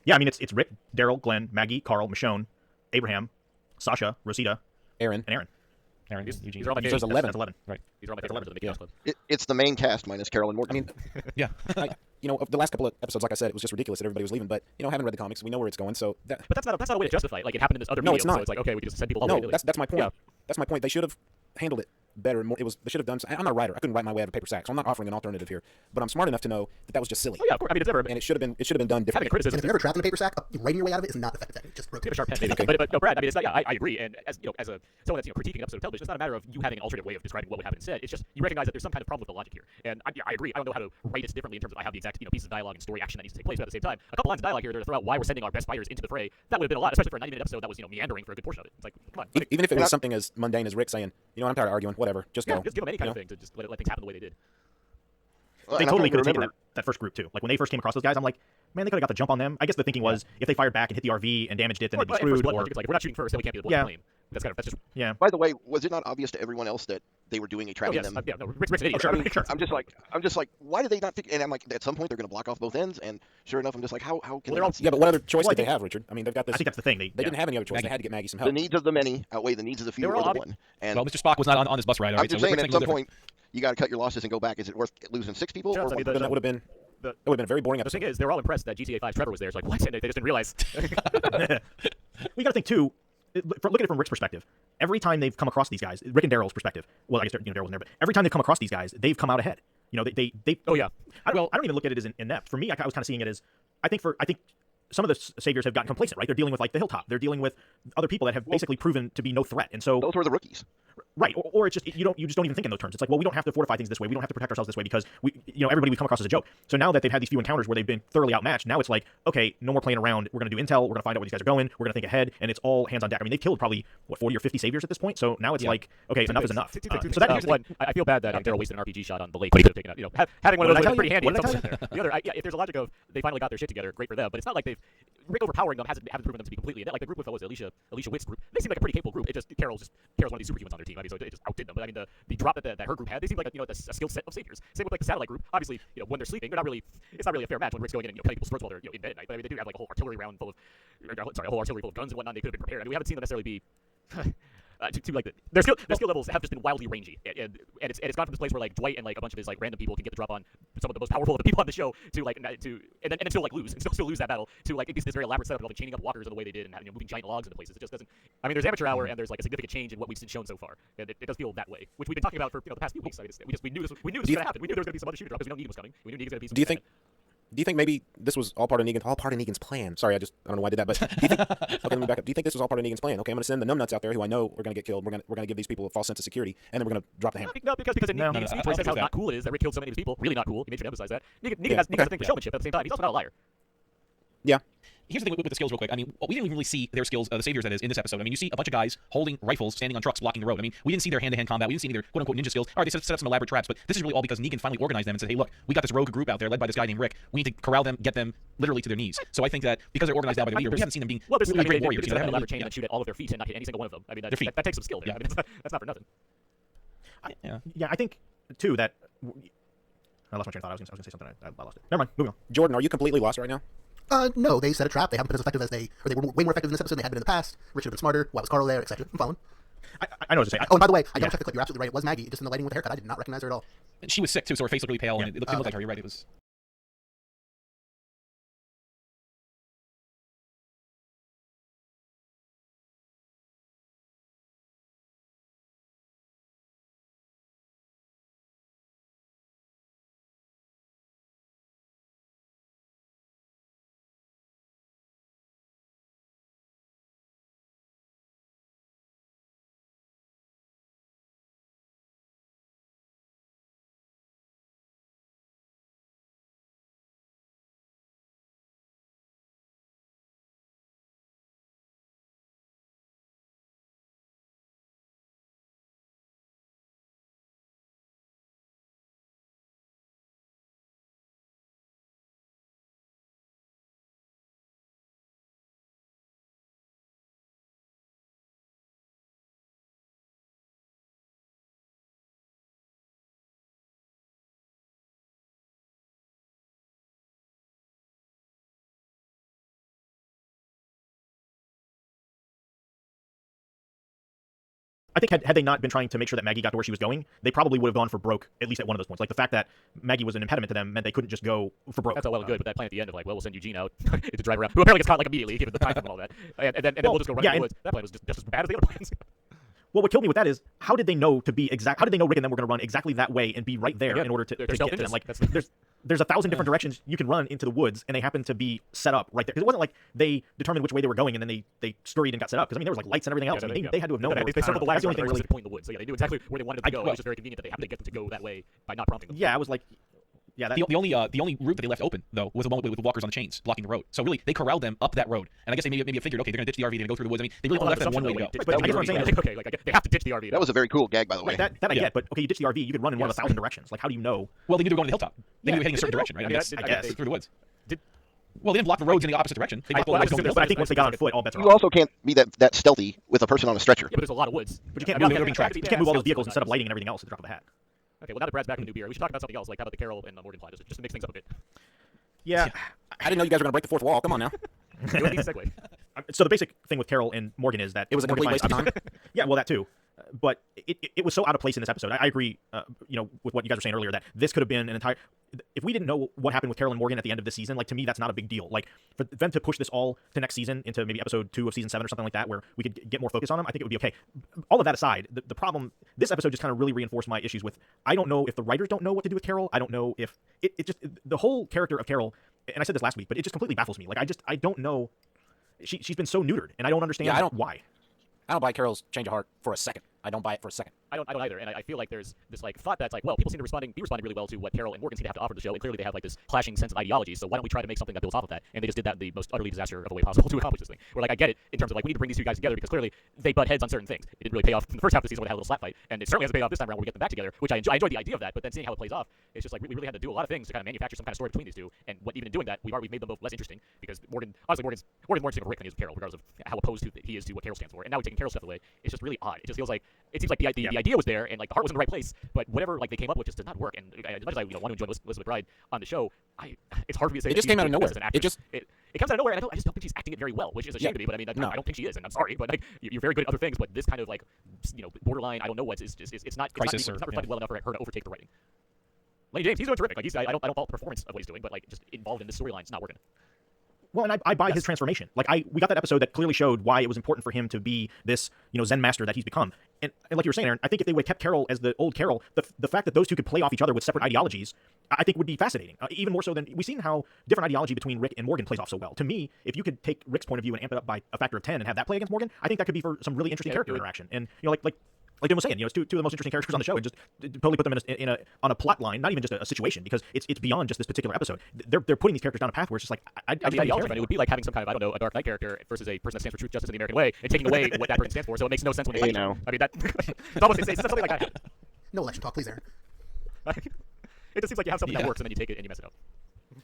Yeah, I mean, it's Rick, Daryl, Glenn, Maggie, Carl, Michonne, Abraham, Sasha, Rosita, Aaron. and Aaron. Aaron, These Eugene. are all my So there's favorites. 11. That's 11. Right. These are all my favorite members of the Mickey Mouse Club. It's the main cast minus Carol and I Morgan. mean, Yeah. the last couple of episodes, like I said, it was just ridiculous that everybody was leaving. But having read the comics, we know where it's going. So that, But that's not a way to justify it. Like it happened in this other No, medium, it's not. so it's like okay, we can just send people all no, the way. that's my point. Yeah. That's my point. They should have handled it better. And more, they should have done. I'm not a writer. I couldn't write my way out of a paper sack, so I'm not offering an alternative here. But I'm smart enough to know that was just silly, Oh yeah, of course. I mean, it's never. and it should have been done Having differently. a criticism. And if you're ever trapped in a paper sack, writing your way out of it is not effective technique. Just We have rotate. a sharp pen, maybe. Okay. But no, Brad. I mean, it's not. Yeah, I agree. And as as someone that's critiquing an episode of television, it's not a matter of you having an alternate way of describing what would happen instead. It's just you recognize that there's some kind of problem with the logic here. And I agree. I don't know how to write it differently in terms of I have the exact pieces of dialogue and story action that needs to take place. But at the same time, a couple lines of dialogue here to throw out why we're sending our best fighters into the fray. That would have been a lot, especially for a 90-minute episode that was meandering for a good portion of it. It's like come on, Even if it was something as mundane as Rick saying, I'm tired of arguing. Whatever, just yeah, go. just give them any kind of You thing to just let things happen the way they did. Well, They and I totally don't could have taken remember- that first group, too. Like, when they first came across those guys, I'm like, man, they could have got the jump on them. I guess the thinking was, if they fired back and hit the RV and damaged it, then they'd be But screwed. blood Or, logic, it's like if we're not shooting first, then we can't be the Yeah. blood flame. That's just. yeah. By the way, was it not obvious to everyone else that they were doing a Oh tracking yes, them? yeah. No, Rick's an idiot. sure, I mean, sure. I'm just like, why did they not figure? And I'm like, at some point they're going to block off both ends. And sure enough, I'm just like, how can Well, they they're not all- see Yeah, but what other choice Well, I did they think- have, Richard? I mean, they've got this. I think that's the thing. They Didn't have any other choice. Maggie. They had to get Maggie some the help. needs of the many outweigh the needs of the few They were or all the obvi- one? And Well, Mr. Spock was not on this bus ride. All I'm right, just so saying, Rick's at thing some was point, you got to cut your losses and go back. Is it worth losing 6 people? Sure, Or I mean, one? the- That would have been. the- That would have been a very boring The episode. thing is, they're all impressed that GTA 5 Trevor was there. It's like what? And they just didn't realize. We got to think, too, look at it from Rick's perspective. Every time they've come across these guys, Rick and Daryl's perspective, well, I guess Daryl wasn't there, but every time they've come across these guys, they've come out ahead. You know, they Oh yeah. I don't even look at it as inept. For me, I was kind of seeing it as I think some of the saviors have gotten complacent, right? They're dealing with like the hilltop. They're dealing with other people that have basically proven to be no threat, and so Those were the rookies. right, or it's just you just don't even think in those terms. It's like, well, we don't have to fortify things this way. We don't have to protect ourselves this way because everybody we come across as a joke. So now that they've had these few encounters where they've been thoroughly outmatched, now it's like, okay, no more playing around. We're going to do intel. We're going to find out where these guys are going. We're going to think ahead, and it's all hands on deck. I mean, they've killed probably 40 or 50 saviors at this point. So now it's like, okay, enough is enough. So that one, I feel bad that Daryl wasted an RPG shot on the lake. He could have taken out. Having one of those was pretty handy. The other, if there's a logic of they finally got their shit together, great for them. But it's not like Rick overpowering them haven't proven them to be completely inept. Like the group with Alicia Witt's group, they seem like a pretty capable group. It just Carol's one of these superhumans on their team. I mean, so it just outdid them. But I mean, the drop that her group had, they seemed like a skill set of saviors. Same with like the satellite group. Obviously, when they're sleeping, it's not really a fair match when Rick's going in and cutting people's throats while they're in bed at night. But I mean, they do have like a whole artillery full of guns and whatnot. They could have been prepared. I mean, we haven't seen them necessarily be. Their skill levels have just been wildly rangy, and it's gone from this place where like Dwight and like a bunch of his like random people can get the drop on some of the most powerful of the people on the show to and then still like lose and still lose that battle to like this very elaborate setup of like chaining up walkers in the way they did and moving giant logs into places. It just doesn't. I mean, there's amateur hour and there's like a significant change in what we've shown so far, and it does feel that way, which we've been talking about for the past few weeks. I mean, we knew this was going to happen. We knew there was going to be some other shooter drop because we know Negan was coming. We knew Negan was going to be. Do you think maybe this was all part of Negan's plan? Sorry, I don't know why I did that, but do you think, okay, let me back up. Do you think this was all part of Negan's plan? Okay, I'm going to send the numbnuts out there who I know are going to get killed. We're going to give these people a false sense of security, and then we're going to drop the hammer. No, because Negan's speech says how not cool it is that Rick killed so many of his people. Really not cool. He made sure to emphasize that. Negan has a thing for showmanship at the same time. He's also not a liar. Yeah. Here's the thing with the skills real quick. I mean, we didn't even really see their skills, the saviors that is, in this episode. I mean, you see a bunch of guys holding rifles, standing on trucks, blocking the road. I mean, we didn't see their hand-to-hand combat. We didn't see any of their quote-unquote ninja skills. All right, they set up some elaborate traps, but this is really all because Negan finally organized them and said, hey, look, we got this rogue group out there led by this guy named Rick. We need to corral them, get them literally to their knees. So I think that because they're organized now by the leader, we haven't seen them being really great warriors. They have an elaborate chain and shoot at all of their feet and not hit any single one of them. I mean, that takes some skill there. Yeah. I mean, that's not for nothing. I think too that I lost my train of thought. I was going to say something. I lost it. Never mind. Moving on. Jordan, are you completely lost right now? No, they set a trap. They haven't been as effective as they were way more effective in this episode than they had been in the past. Rich should have been smarter. Why was Carl there, etc. I'm following. I know what to say. Oh, and by the way, I double checked the clip. You're absolutely right. It was Maggie, just in the lighting with the haircut. I did not recognize her at all. And she was sick too, so her face looked really pale, and it didn't look like her. You're right. It was. I think had they not been trying to make sure that Maggie got to where she was going, they probably would have gone for broke at least at one of those points. Like the fact that Maggie was an impediment to them meant they couldn't just go for broke. That's all well and good, but that plan at the end of like, well, we'll send Eugene out to drive around, who apparently gets caught like immediately, given the time and all that, and then we'll just go run in the woods. That plan was just as bad as the other plans. Well, what killed me with that is how did they know Rick and them were going to run exactly that way and be right there in order to get to them? Like there's 1,000 different directions you can run into the woods, and they happen to be set up right there. Because it wasn't like they determined which way they were going and then they scurried and got set up. Because I mean, there was like lights and everything else. I mean, they had to have known. They circled the wagon. That's the only thing really point in the woods. So yeah, they knew exactly where they wanted them to go. It was just very convenient that they happened to get them to go that way by not prompting them. Yeah, I was like. Yeah, the only route that they left open though was the one with the walkers on the chains blocking the road. So really, they corralled them up that road, and I guess they maybe figured, okay, they're gonna ditch the RV, they're gonna go through the woods. I mean, they really only left them one way to go. But I guess what I'm saying is, okay, like they have to ditch the RV. That was a very cool gag, by the way. That I get, but okay, you ditch the RV, you could run in one of 1,000 directions. Like, how do you know? Well, they knew they were going to the hilltop. They knew they were heading a certain direction, right? I guess through the woods. Well, they didn't block the roads in the opposite direction. They blocked the roads going but I think once they got on foot, all bets are off. You also can't be that stealthy with a person on a stretcher. Yeah, but there's a lot of woods. But you can't move all those vehicles instead of lighting and everything else at the drop of a hat. Okay, well now that Brad's back in the new beer, we should talk about something else, like how about the Carol and Morgan plot, just to mix things up a bit. Yeah. I didn't know you guys were going to break the fourth wall. Come on now. Do a neat segue. So the basic thing with Carol and Morgan is that It was a complete waste of time. Yeah, well, that too. but it was so out of place in this episode. I agree, with what you guys were saying earlier, that this could have been an entire. If we didn't know what happened with Carol and Morgan at the end of this season, like, to me, that's not a big deal. Like, for them to push this all to next season, into maybe episode 2 of season 7 or something like that, where we could get more focus on them, I think it would be okay. All of that aside, the problem, this episode just kind of really reinforced my issues with, I don't know if the writers don't know what to do with Carol. I don't know if it just, the whole character of Carol, and I said this last week, but it just completely baffles me. Like, I don't know. She's been so neutered, and I don't understand why. I don't buy Carol's change of heart for a second. I don't buy it for a second. I don't either, and I feel like there's this like thought that's like, well, people seem to be responding really well to what Carol and Morgan seem to have to offer the show, and clearly they have like this clashing sense of ideology. So why don't we try to make something that builds off of that? And they just did that in the most utterly disaster of a way possible to accomplish this thing. Where like I get it in terms of like we need to bring these two guys together because clearly they butt heads on certain things. It didn't really pay off in the first half of the season when they had a little slap fight, and it certainly hasn't paid off this time around when we get them back together, which I enjoyed the idea of that. But then seeing how it plays off, it's just like we really had to do a lot of things to kind of manufacture some kind of story between these two. And what even in doing that, we've made them both less interesting because Morgan's more interesting of Rick than he is of Carol, regardless of how opposed he is to what Carol stands for. And now we're taking Carol's stuff away. It's just really odd. It just feels like it seems like the idea was there and like the heart was in the right place, but whatever like they came up with just did not work. And as much as I want to enjoy Elizabeth Bride on the show, it's hard for me to say it just came out of nowhere. It comes out of nowhere, and I just don't think she's acting it very well, which is a shame to me. But I mean, I don't think she is, and I'm sorry, but like you're very good at other things, but this kind of like borderline, I don't know what it's not reflected well enough for her to overtake the writing. Lenny James, he's doing terrific. Like I don't fault the performance of what he's doing, but like just involved in this storyline, it's not working. Well, and I buy his transformation. Like we got that episode that clearly showed why it was important for him to be this, Zen master that he's become. And like you were saying, Aaron, I think if they would have kept Carol as the old Carol, the fact that those two could play off each other with separate ideologies, I think would be fascinating. Even more so than we've seen how different ideology between Rick and Morgan plays off so well. To me, if you could take Rick's point of view and amp it up by a factor of 10 and have that play against Morgan, I think that could be for some really interesting character interaction. And like Jim was saying, it's two of the most interesting characters on the show, and just totally put them on a plot line, not even just a situation, because it's beyond just this particular episode. They're putting these characters down a path where it's just like it would be like having some kind of a Dark Knight character versus a person that stands for truth, justice, and the American way, and taking away what that person stands for. So it makes no sense when they fight. I mean, it's almost it's something like that. No election talk, please, Aaron. It just seems like you have something that works and then you take it and you mess it up.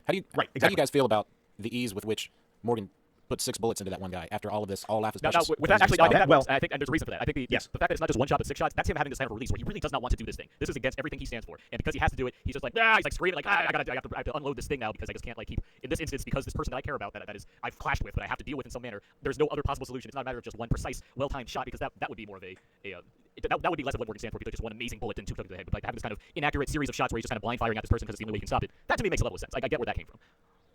How do you guys feel about the ease with which Morgan put 6 bullets into that one guy after all of this? All laugh is precious. With that, actually, I think and there's a reason for that. I think the fact that it's not just 1 shot but 6 shots, that's him having this kind of release where he really does not want to do this thing. This is against everything he stands for, and because he has to do it, he's just like, he's like screaming like, I have to unload this thing now because I just can't like keep. In this instance, because this person that I care about that is I've clashed with, but I have to deal with in some manner. There's no other possible solution. It's not a matter of just one precise, well-timed shot, because that would be more of that would be less of what Morgan stands for, because just one amazing bullet and 2 to the head. But like having this kind of inaccurate series of shots where he's just kind of blind firing at this person because it's the only way he can stop it. That to me makes a level of sense. Like, I get where that came from.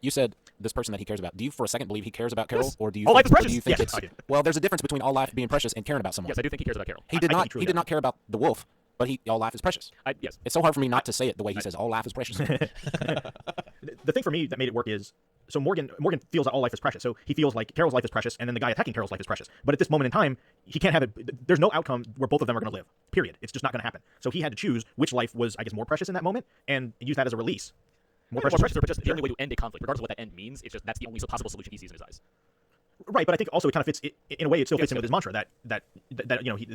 You said this person that he cares about. Do you for a second believe he cares about Carol, or do you? All life is precious. Do you think it's well? There's a difference between all life being precious and caring about someone. Yes, I do think he cares about Carol. He did not care about the wolf, but all life is precious. Yes. It's so hard for me not to say it the way he says all life is precious. The thing for me that made it work is, so Morgan feels that all life is precious. So he feels like Carol's life is precious, and then the guy attacking Carol's life is precious. But at this moment in time, he can't have it. There's no outcome where both of them are going to live. Period. It's just not going to happen. So he had to choose which life was, I guess, more precious in that moment, and use that as a release. More precious, but just the only way to end a conflict, regardless of what that end means. It's just that's the only possible solution he sees in his eyes. Right, but I think also it kind of fits in a way. It still fits in with his mantra that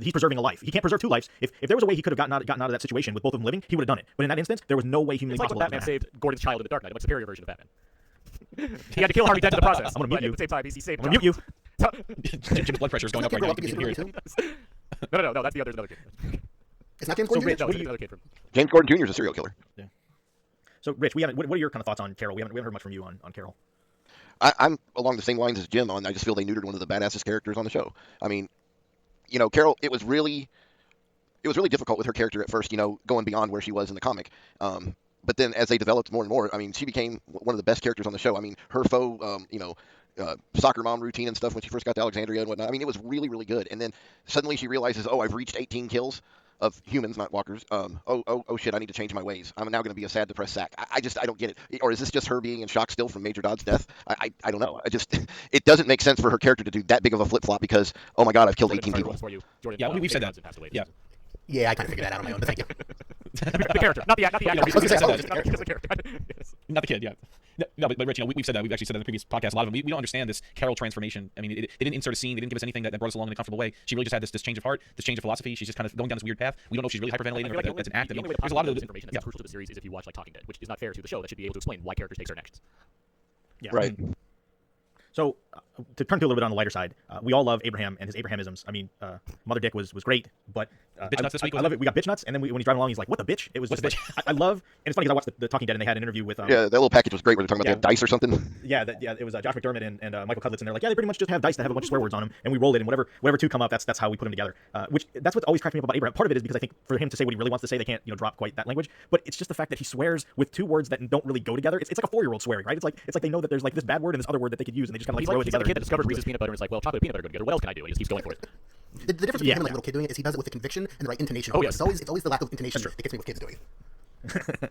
he's preserving a life. He can't preserve 2 lives. If there was a way he could have gotten out of that situation with both of them living, he would have done it. But in that instance, there was no way humanly possible. It's like when Batman saved Gordon's child in the Dark Knight, a much superior version of Batman. He had to kill Harvey Dent in the process. I'm gonna mute you. At the same time, he saved. I'm gonna mute you. Jim's blood pressure is going up right now. You can hear it. No. That's the other. There's another kid. It's not James Gordon Jr.? No, it's another kid from. James Gordon Jr. is a serial killer. Yeah. So, Rich, what are your kind of thoughts on Carol? We haven't heard much from you on Carol. I'm along the same lines as Jim on. I just feel they neutered one of the badassest characters on the show. I mean, Carol, it was really difficult with her character at first, going beyond where she was in the comic. But then as they developed more and more, I mean, she became one of the best characters on the show. I mean, her faux, soccer mom routine and stuff when she first got to Alexandria and whatnot. I mean, it was really, really good. And then suddenly she realizes, I've reached 18 kills of humans, not walkers. Oh shit, I need to change my ways. I'm now going to be a sad, depressed sack. I don't get it. Or is this just her being in shock still from Major Dodd's death? I don't know. It doesn't make sense for her character to do that big of a flip-flop because, oh my god, I've killed 18 people. Yeah, we've said that. Yeah. Yeah, I kind of figured that out on my own, but thank you. The character, not the actor. The character. Not the kid, yeah. No, but Rich, we've said that. We've actually said that in the previous podcast. A lot of them, we don't understand this Carol transformation. I mean, they didn't insert a scene. They didn't give us anything that brought us along in a comfortable way. She really just had this change of heart, this change of philosophy. She's just kind of going down this weird path. We don't know if she's really hyperventilating or if that's an act. There's a lot of this information that's crucial to the series is if you watch like Talking Dead, which is not fair to the show. That should be able to explain why characters take certain actions. Yeah. Right. So to turn to a little bit on the lighter side, we all love Abraham and his Abrahamisms. I mean, Mother Dick was great, but Bitch nuts this week, I was love it? it. We got bitch nuts, and then when he's driving along, he's like, "What the bitch?" It was What's just like, I love, and it's funny because I watched the Talking Dead, and they had an interview with Yeah, that little package was great where they're talking about they had dice or something. it was Josh McDermott and Michael Cudlitz, and they're like, yeah, they pretty much just have dice that have a bunch of swear words on them, and we roll it, and whatever two come up, that's how we put them together. Which that's what always cracks me up about Abraham. Part of it is because I think for him to say what he really wants to say, they can't drop quite that language. But it's just the fact that he swears with two words that don't really go together. It's like a 4-year-old swearing, right? It's like they know that there's like this bad word and this other word that they could use, and they just kind of like throw it he's together. like a kid that discovered Reese's peanut butter and is like, well, chocolate and peanut butter go together. What else can I do? And he just keeps going for it. The difference between him and like a little kid doing it is he does it with the conviction and the right intonation. Oh, yes. It's always the lack of intonation that gets me with kids doing it.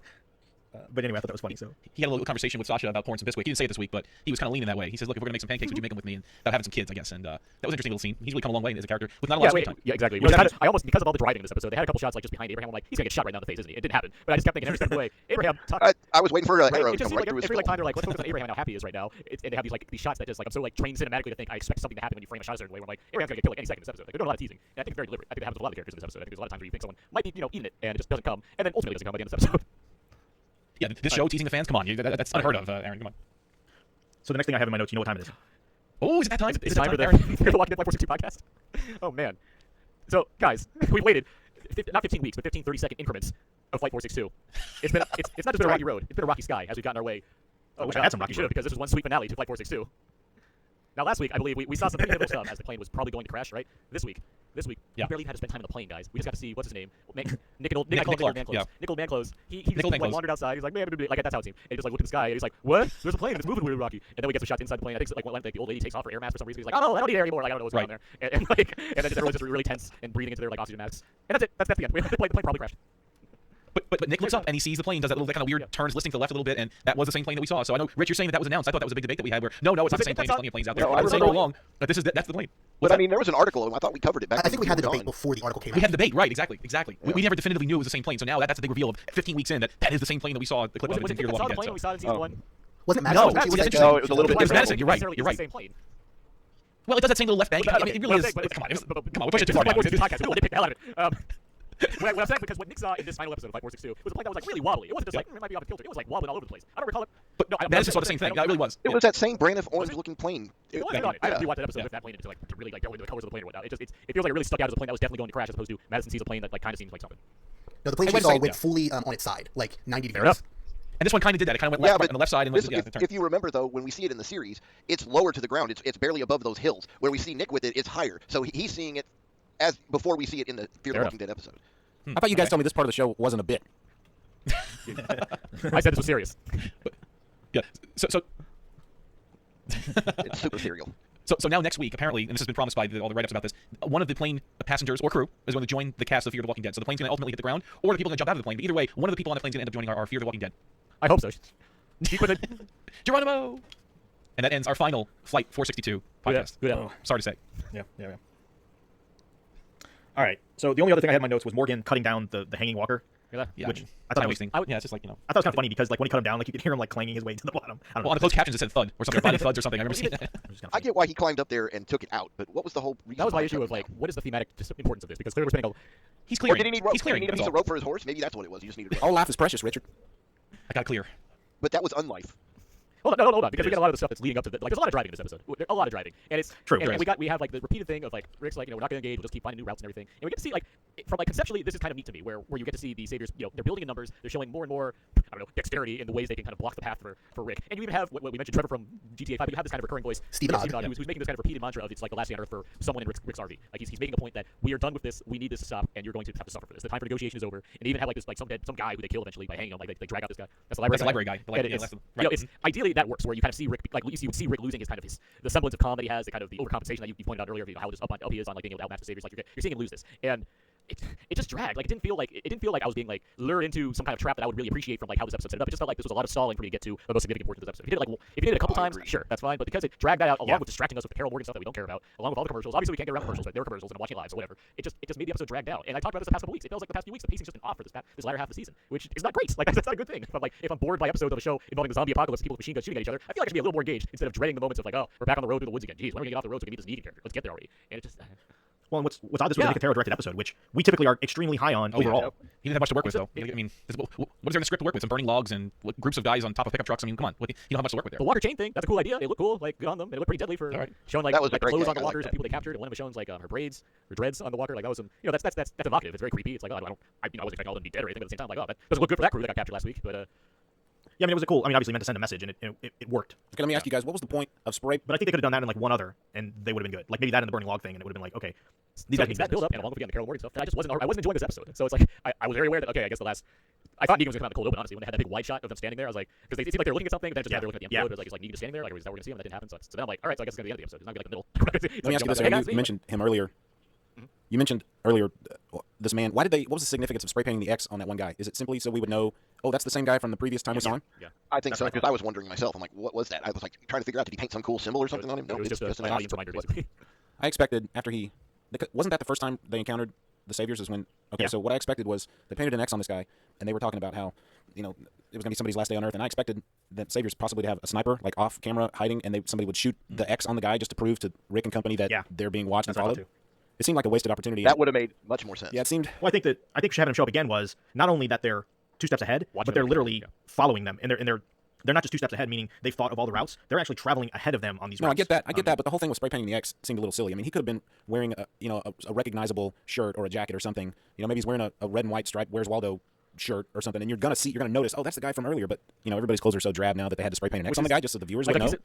But anyway, I thought that was funny. So He had a little conversation with Sasha about porn and Bisquick. He didn't say it this week, but he was kind of leaning that way. He says, "Look, if we're gonna make some pancakes, would you make them with me?" And about having some kids, I guess. And that was an interesting little scene. He's really come a long way as a character with not a lot of screen time. Yeah, exactly. You know, Which I almost, because of all the driving in this episode, they had a couple shots like just behind Abraham. I'm like, he's gonna get shot right now in the face, isn't he? It didn't happen, but I just kept thinking every step of the way, Abraham, talk. I was waiting for an Right? arrow It to just come seems right like through his every like skull. time they're like, let's focus on Abraham and how happy he is right now. And they have these shots that just like I'm so like trained cinematically to think I expect something to happen when you frame a shot a certain way. Where I'm like, Abraham's gonna get killed like any second in this episode. Like, they're doing a lot of teasing, and I think it's very deliberate. I think it happens with a lot of the characters in this episode. I think there's a lot of times where you think someone might be eating it and it just doesn't come, and then ultimately doesn't come by the end of this episode. Yeah, this show teasing the fans. Come on, that's unheard of, Aaron. Come on. the next thing I have in my notes, you know what time it is? Oh, is it that time? It's Is it time for Aaron? the Walking Dead 462 podcast. Oh man. So guys, we waited not 15 weeks, but 15 30-second increments of Flight 462. It's not just been a rocky road. It's been a rocky sky as we've gotten our way. I wish I had some rocky You should have, road. because this was one sweet finale to Flight 462. Now last week, I believe we saw some pretty pivotal stuff as the plane was probably going to crash, right? This week, Yeah. we barely had to spend time on the plane, guys. We just got to see what's his name, Nickel Nick Manclose. yeah. Nickel Manclose. He just Nickel like, Manclose. wandered outside. He's like, man, like that's how it seemed. And he just like looked at the sky and he's like, what? There's a plane and it's moving really rocky. And then we get some shots inside the plane. I think like the old lady takes off her air mask for some reason. He's like, oh, I don't need air anymore. Like I don't know what's going on there. And then just everyone's just really tense and breathing into their like oxygen masks. And that's it. That's the end. The plane probably crashed. But Nick looks up and he sees the plane, does that little kind of weird turns, listing to the left a little bit, and that was the same plane that we saw. So I know, Rich, you're saying that was announced. I thought that was a big debate that we had where, no, it's not the same plane. There's plenty of planes out there. No, I I was saying all remember- along that that's the plane. But I mean, there was an article, and I thought we covered it back. I think we had the when debate it was before the article came We out. had the debate, right? Exactly. We never definitively knew it was the same plane. So now that's a big reveal of 15 weeks in that is the same plane that we saw the clip Was of it in Dick Fear the that saw the Walking plane Dead. when we saw it in season 1? Was it No, Madison? that's She was interesting. No, it was a little bit It was different. Madison. You're right. Necessarily You're the right. same plane. Well, it does that same little left bank. I mean, it really is. But Come on, but we're pushing it too far now. Podcast. We will nitpick the hell out of it. What I'm saying, because what Nick saw in this final episode of Flight 462 was a plane that was like really wobbly. It wasn't just like it might be off kilter. It was like wobbling all over the place. I don't recall it. But no, Madison saw the same thing. It really was. It was that same Braniff orange-looking plane. It was. Yeah. No, I rewatched that episode with that plane and to really like go into the colors of the plane or whatnot. It feels like it really stuck out as a plane that was definitely going to crash, as opposed to Madison sees a plane that like kind of seems like something. No, the plane Hey, she wait a saw second, went yeah. fully on its side, like 90 Fair degrees. enough. And this one kind of did that. It kind of went Yeah, left but on the left side and This, went if you remember, though, when we see it in the series, it's lower to the ground. It's barely above those hills. Where we see Nick with it, it's higher. So he's seeing it as before we see it in the Fear the Fair Walking Dead episode. I thought you guys told me this part of the show wasn't a bit. I said this was serious. Yeah. So It's super serial. So now next week, apparently, and this has been promised by all the write-ups about this, one of the plane passengers or crew is going to join the cast of Fear the Walking Dead. So the plane's going to ultimately hit the ground, or the people are going to jump out of the plane. But either way, one of the people on the plane's going to end up joining our Fear the Walking Dead. I hope so. Keep with it. Geronimo! And that ends our final Flight 462 podcast. Good. Sorry to say. Yeah. All right. So the only other thing I had in my notes was Morgan cutting down the hanging walker, Yeah, which mean, I thought time was wasting. I would- Yeah, it's just like, I thought it was kind of funny because like when he cut him down, like you could hear him like clanging his way to the bottom. I don't Well, know. on the closed captions it said thud or something, body thuds or something. I remember seeing that. It was just kinda I funny. get why he climbed up there and took it out, but what was the whole reason? That was my why he issue shut of it like, down? what is the thematic importance of this? Because clearly we're spending He's Or clearing. did he need rope? He's Did clearing. he need a That's piece all. of rope for his horse? Maybe that's what it was. He just needed rope. All life is precious, Richard. I got clear. But that was unlife. Hold on, because we get a lot of the stuff that's leading up to like there's a lot of driving in this episode. A lot of driving, and it's True, And, there and is. we have like the repeated thing of like Rick's like, we're not going to engage, we'll just keep finding new routes and everything. And we get to see like from like conceptually, this is kind of neat to me, where you get to see the saviors, they're building in numbers, they're showing more and more, I don't know, dexterity in the ways they can kind of block the path for Rick. And you even have what we mentioned, Trevor from GTA 5, but you have this kind of recurring voice, Stephen Ogg. who's making this kind of repeated mantra of it's like the last day on Earth for someone in Rick's RV. Like he's making a point that we are done with this, we need this to stop, and you're going to have to suffer for this. The time for negotiation is over. And they even have like this like some guy who they kill eventually by hanging him, like they drag out this guy. That's the library That's the library guy. The And library- yeah, it's, that's the- you know, right. it's ideally that works where you kind of see Rick, like you would see Rick losing his kind of the semblance of calm that he has, the kind of the overcompensation that you pointed out earlier, of, how just up he is on like being able to outmatch the saviors. Like you're seeing him lose this, and it just dragged. Like it didn't feel like I was being like lured into some kind of trap that I would really appreciate from like how this episode set it up. It just felt like this was a lot of stalling for me to get to the most significant portion of this episode. If you did it a couple I times, agree. sure, that's fine. But because it dragged that out along with distracting us with the Carol Morgan stuff that we don't care about, along with all the commercials. Obviously, we can't get around commercials, but there were commercials and I'm watching live, so whatever. It just made the episode dragged out. And I talked about this the past couple weeks. It feels like the past few weeks the pacing's just been off for this latter half of the season, which is not great. Like that's not a good thing. If I'm bored by episodes of a show involving the zombie apocalypse, people with machine guns shooting at each other, I feel like I should be a little more engaged instead of dreading the moments of like, oh, we're back on the road through the woods again. Geez, when are we gonna get off the road so we can meet this Negan character? Let's get there already. And it just Well, and what's odd, this was Yeah. a Nicotero directed episode, which we typically are extremely high on overall. He didn't have much to work with, though. I mean, what is there in the script to work with? Some burning logs and groups of guys on top of pickup trucks. I mean, come on. You don't have much to work with there. The water chain thing, that's a cool idea. They look cool. Like, good on them. They look pretty deadly for Alright. showing, like, That was a like great clothes gag. on the I like waters of that. people they captured. And one of them shows, like, her braids, her dreads on the water. Like, that was some, that's evocative. It's very creepy. It's like, oh, I wasn't expecting all of them to be dead or anything, but at the same time, like, oh, that doesn't look good for that crew that got captured last week. But, Yeah, I mean, it was a cool. I mean, obviously meant to send a message, and it worked. Okay, let me ask you guys, what was the point of spray? But I think they could have done that in like one other, and they would have been good. Like maybe that and the burning log thing, and it would have been like, okay, these so guys it's need that build business. up, and along with, again, the Carol Morgan stuff, I wasn't enjoying this episode. So it's like, I was very aware that, okay, I guess I thought Negan was going to come out in the cold open, honestly, when they had that big wide shot of them standing there. I was like, because they seemed like they were looking at something, but then just Yeah. they're looking at the Yeah. episode. It was like, is Negan just standing there? Like, is that what we're going to see him? And that didn't happen. So then I'm like, all right, so I guess it's going to be the end of the episode. It's not going to be like the middle. Let me ask you this, Aaron. You mentioned him earlier. You mentioned earlier this man. What was the significance of spray painting the X on that one guy? Is it simply so we would know, oh, that's the same guy from the previous time we saw him? Yeah. I think so, because I was wondering myself. I'm like, what was that? I was like trying to figure out, did he paint some cool symbol or something on him? It was just an an audience accident. reminder, basically. I expected after wasn't that the first time they encountered the Saviors? Is when okay. Yeah. So what I expected was they painted an X on this guy, and they were talking about how it was going to be somebody's last day on Earth, and I expected that Saviors possibly to have a sniper like off camera hiding, and somebody would shoot the X on the guy just to prove to Rick and company that Yeah. they're being watched and That's what I thought followed. It seemed like a wasted opportunity. That would have made much more sense. Yeah, it seemed. Well, I think having him show up again was not only that they're 2 steps ahead, Watching but they're them, literally yeah. following them, and they're not just 2 steps ahead, meaning they've thought of all the routes. They're actually traveling ahead of them on these No, routes. I get that, but the whole thing with spray painting the X seemed a little silly. I mean, he could have been wearing a recognizable shirt or a jacket or something. Maybe he's wearing a red and white striped Where's Waldo shirt or something, and you're gonna notice, oh, that's the guy from earlier. But everybody's clothes are so drab now that they had to spray paint an X Which on the is- guy just so the viewers Like, would know.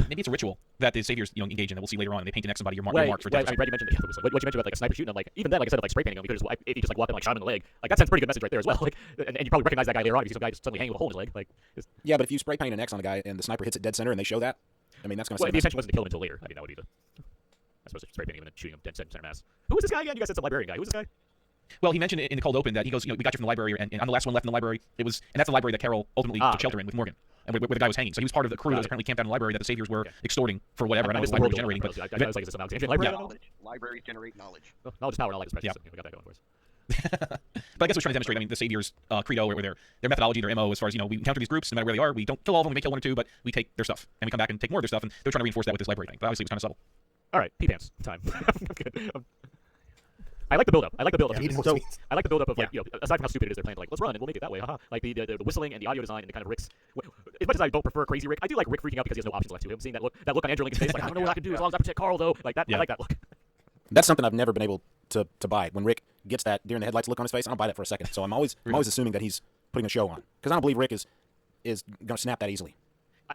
Maybe it's a ritual that the Saviors engage in that we'll see later on, and they paint an X on somebody or mark for Well, death. I mean, Brad, you mentioned what you mentioned about like a sniper shooting. I'm like, even then, like I said, like spray painting him, if he just like walked in, like shot him in the leg, like that sends a pretty good message right there as well. Like, and you probably recognize that guy later on if you see some guy just suddenly hanging with a hole in his leg. Like, Yeah, but if you spray paint an X on a guy and the sniper hits it dead center and they show that, I mean, that's gonna. well, send the a message. intention wasn't to kill him until later. I mean, that would be I suppose spray painting him and then shooting him dead center mass. Who was this guy again? You guys said some librarian guy. Who was this guy? Well, he mentioned in the cold open that he goes, we got you from the library, and I'm the last one left in the library. And that's the library that Carol ultimately took shelter in with Morgan, and where the guy was hanging. So he was part of the crew that was apparently camped out in the library that the Saviors were extorting for whatever. I don't know what the library was generating, but I was like, is this some Alexandrian library? Knowledge. Libraries generate knowledge. Knowledge is power. Knowledge is precious. Yeah. We got that going for us. But I guess we're trying to demonstrate. I mean, the Saviors' credo, or their methodology, their MO, as far as we encounter these groups, no matter where they are, we don't kill all of them. We may kill one or two, but we take their stuff, and we come back and take more of their stuff. And they're trying to reinforce that with this library thing. But obviously, it was kind of subtle. All right, pee pants time. I'm good. I like the build-up. I like the build-up. Yeah, I need more So scenes. I like the build-up of like aside from how stupid it is, they're playing like let's run and we'll make it that way. Haha. Like the whistling and the audio design and the kind of Rick's. As much as I don't prefer Crazy Rick, I do like Rick freaking out because he has no options left to him. Seeing that look on Andrew Lincoln's face, like I don't know what I can do as long as I protect Carl though. Like that, I like that look. That's something I've never been able to buy. When Rick gets that deer in the headlights look on his face, I don't buy that for a second. So I'm always assuming that he's putting a show on because I don't believe Rick is going to snap that easily. I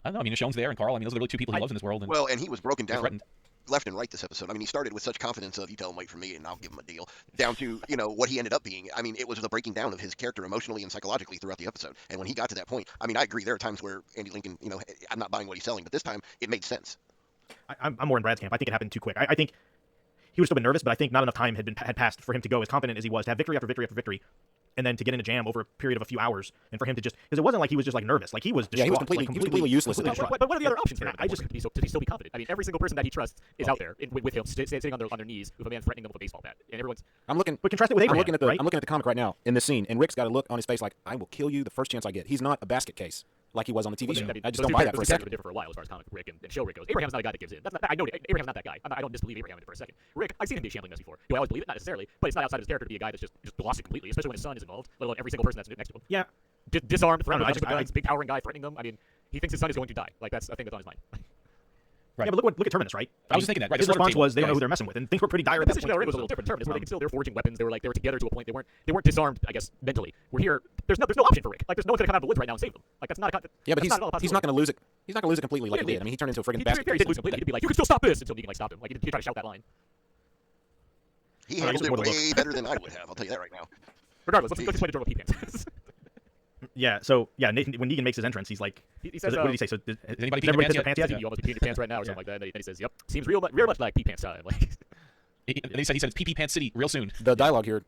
don't know. I mean, Michonne's there, and Carl. I mean, those are the really two people he loves in this world. And Well, and he was broken down threatened. left and right this episode. I mean, he started with such confidence of, you tell him wait for me and I'll give him a deal, down to, what he ended up being. I mean, it was the breaking down of his character emotionally and psychologically throughout the episode. And when he got to that point, I mean, I agree. There are times where Andy Lincoln, I'm not buying what he's selling, but this time it made sense. I'm more in Brad's camp. I think it happened too quick. I think he would still been nervous, but I think not enough time had passed for him to go as confident as he was, to have victory after victory after victory, and then to get in a jam over a period of a few hours, and for him to just, because it wasn't like he was just like nervous, like he was Yeah, he was distraught, completely useless at completely that distraught. But what are the other options for him? I just to still be confident. I mean, every single person that he trusts is out there with him, sitting on their knees with a man threatening them with a baseball bat, and everyone's. I'm looking. But contrast it with Abraham, I'm looking at the right? comic right now in this scene, and Rick's got a look on his face like I will kill you the first chance I get. He's not a basket case like he was on the TV show. I mean, I just those don't two buy that for a characters second. have been different for a while as far as comic Rick and show Rick goes. Abraham's not a guy that gives in. That's not, I know Abraham's not that guy. I don't disbelieve Abraham for a second. Rick, I've seen him be a shambling mess before. Do I always believe it? Not necessarily, but it's not outside of his character to be a guy that's just lost it completely, especially when his son is involved, let alone every single person that's next to him. Yeah, Disarmed, threatened, I don't know, guns, big towering guy threatening them. I mean, he thinks his son is going to die. Like that's a thing that's on his mind. Right. yeah, but look at Terminus, right? I was just thinking that. Right. His the slaughter response was they don't know table, who they're messing with, and things were pretty dire The at that position point. they were in was a little different. Terminus, where they were forging weapons. They were together to a point. They weren't disarmed. I guess mentally. We're here. There's no option for Rick. Like there's no one gonna come out of the woods right now and save them. Like that's not. Yeah, but that's not at all a he's not possibility. going to lose it. He's not going to lose it completely like Yeah, he did. I mean, he turned into a friggin' He basket did case. lose completely. He'd be like, you can still stop this until Negan like stopped him. Like he'd try to shout that line. He I handled guess it more the way look. better than I would have. I'll tell you that right now. Regardless, let's explain the term of P-pants. Yeah, so yeah, Nathan, when Negan makes his entrance, he's like, He says, what did he say? So, anybody does peeing everybody their piss their pants pants yet? yet? You almost be peeing your pants right now or something like that. And then he says, "Yep, seems very much like P-pants time." Like, And he said it's PP Pants City real soon. The dialogue here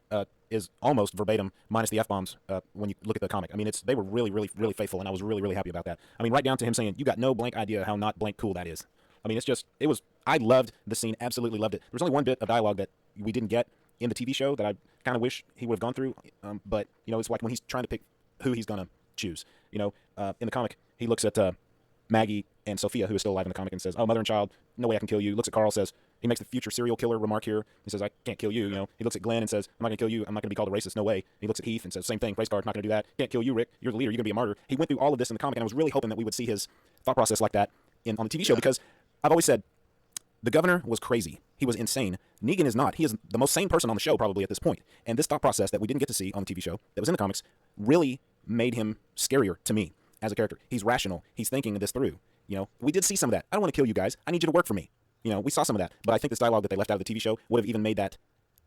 is almost verbatim, minus the f-bombs. When you look at the comic, I mean, they were really, really, really faithful, and I was really, really happy about that. I mean, right down to him saying, "You got no blank idea how not blank cool that is." I mean, it was. I loved the scene, absolutely loved it. There was only one bit of dialogue that we didn't get in the TV show that I kind of wish he would have gone through. But it's like when he's trying to pick who he's gonna choose. In the comic, he looks at Maggie and Sophia, who is still alive in the comic, and says, "Oh, mother and child, no way I can kill you." Looks at Carl, says, he makes the future serial killer remark here. He says, "I can't kill you." You know, he looks at Glenn and says, "I'm not gonna kill you. I'm not gonna be called a racist. No way." He looks at Heath and says, "Same thing. Race card. Not gonna do that. Can't kill you, Rick. You're the leader. You're gonna be a martyr." He went through all of this in the comic, and I was really hoping that we would see his thought process like that on the TV show, because I've always said the governor was crazy. He was insane. Negan is not. He is the most sane person on the show probably at this point. And this thought process that we didn't get to see on the TV show that was in the comics really made him scarier to me as a character. He's rational. He's thinking this through. You know, we did see some of that. I don't want to kill you guys. I need you to work for me. You know, we saw some of that. But I think this dialogue that they left out of the TV show would have even made that,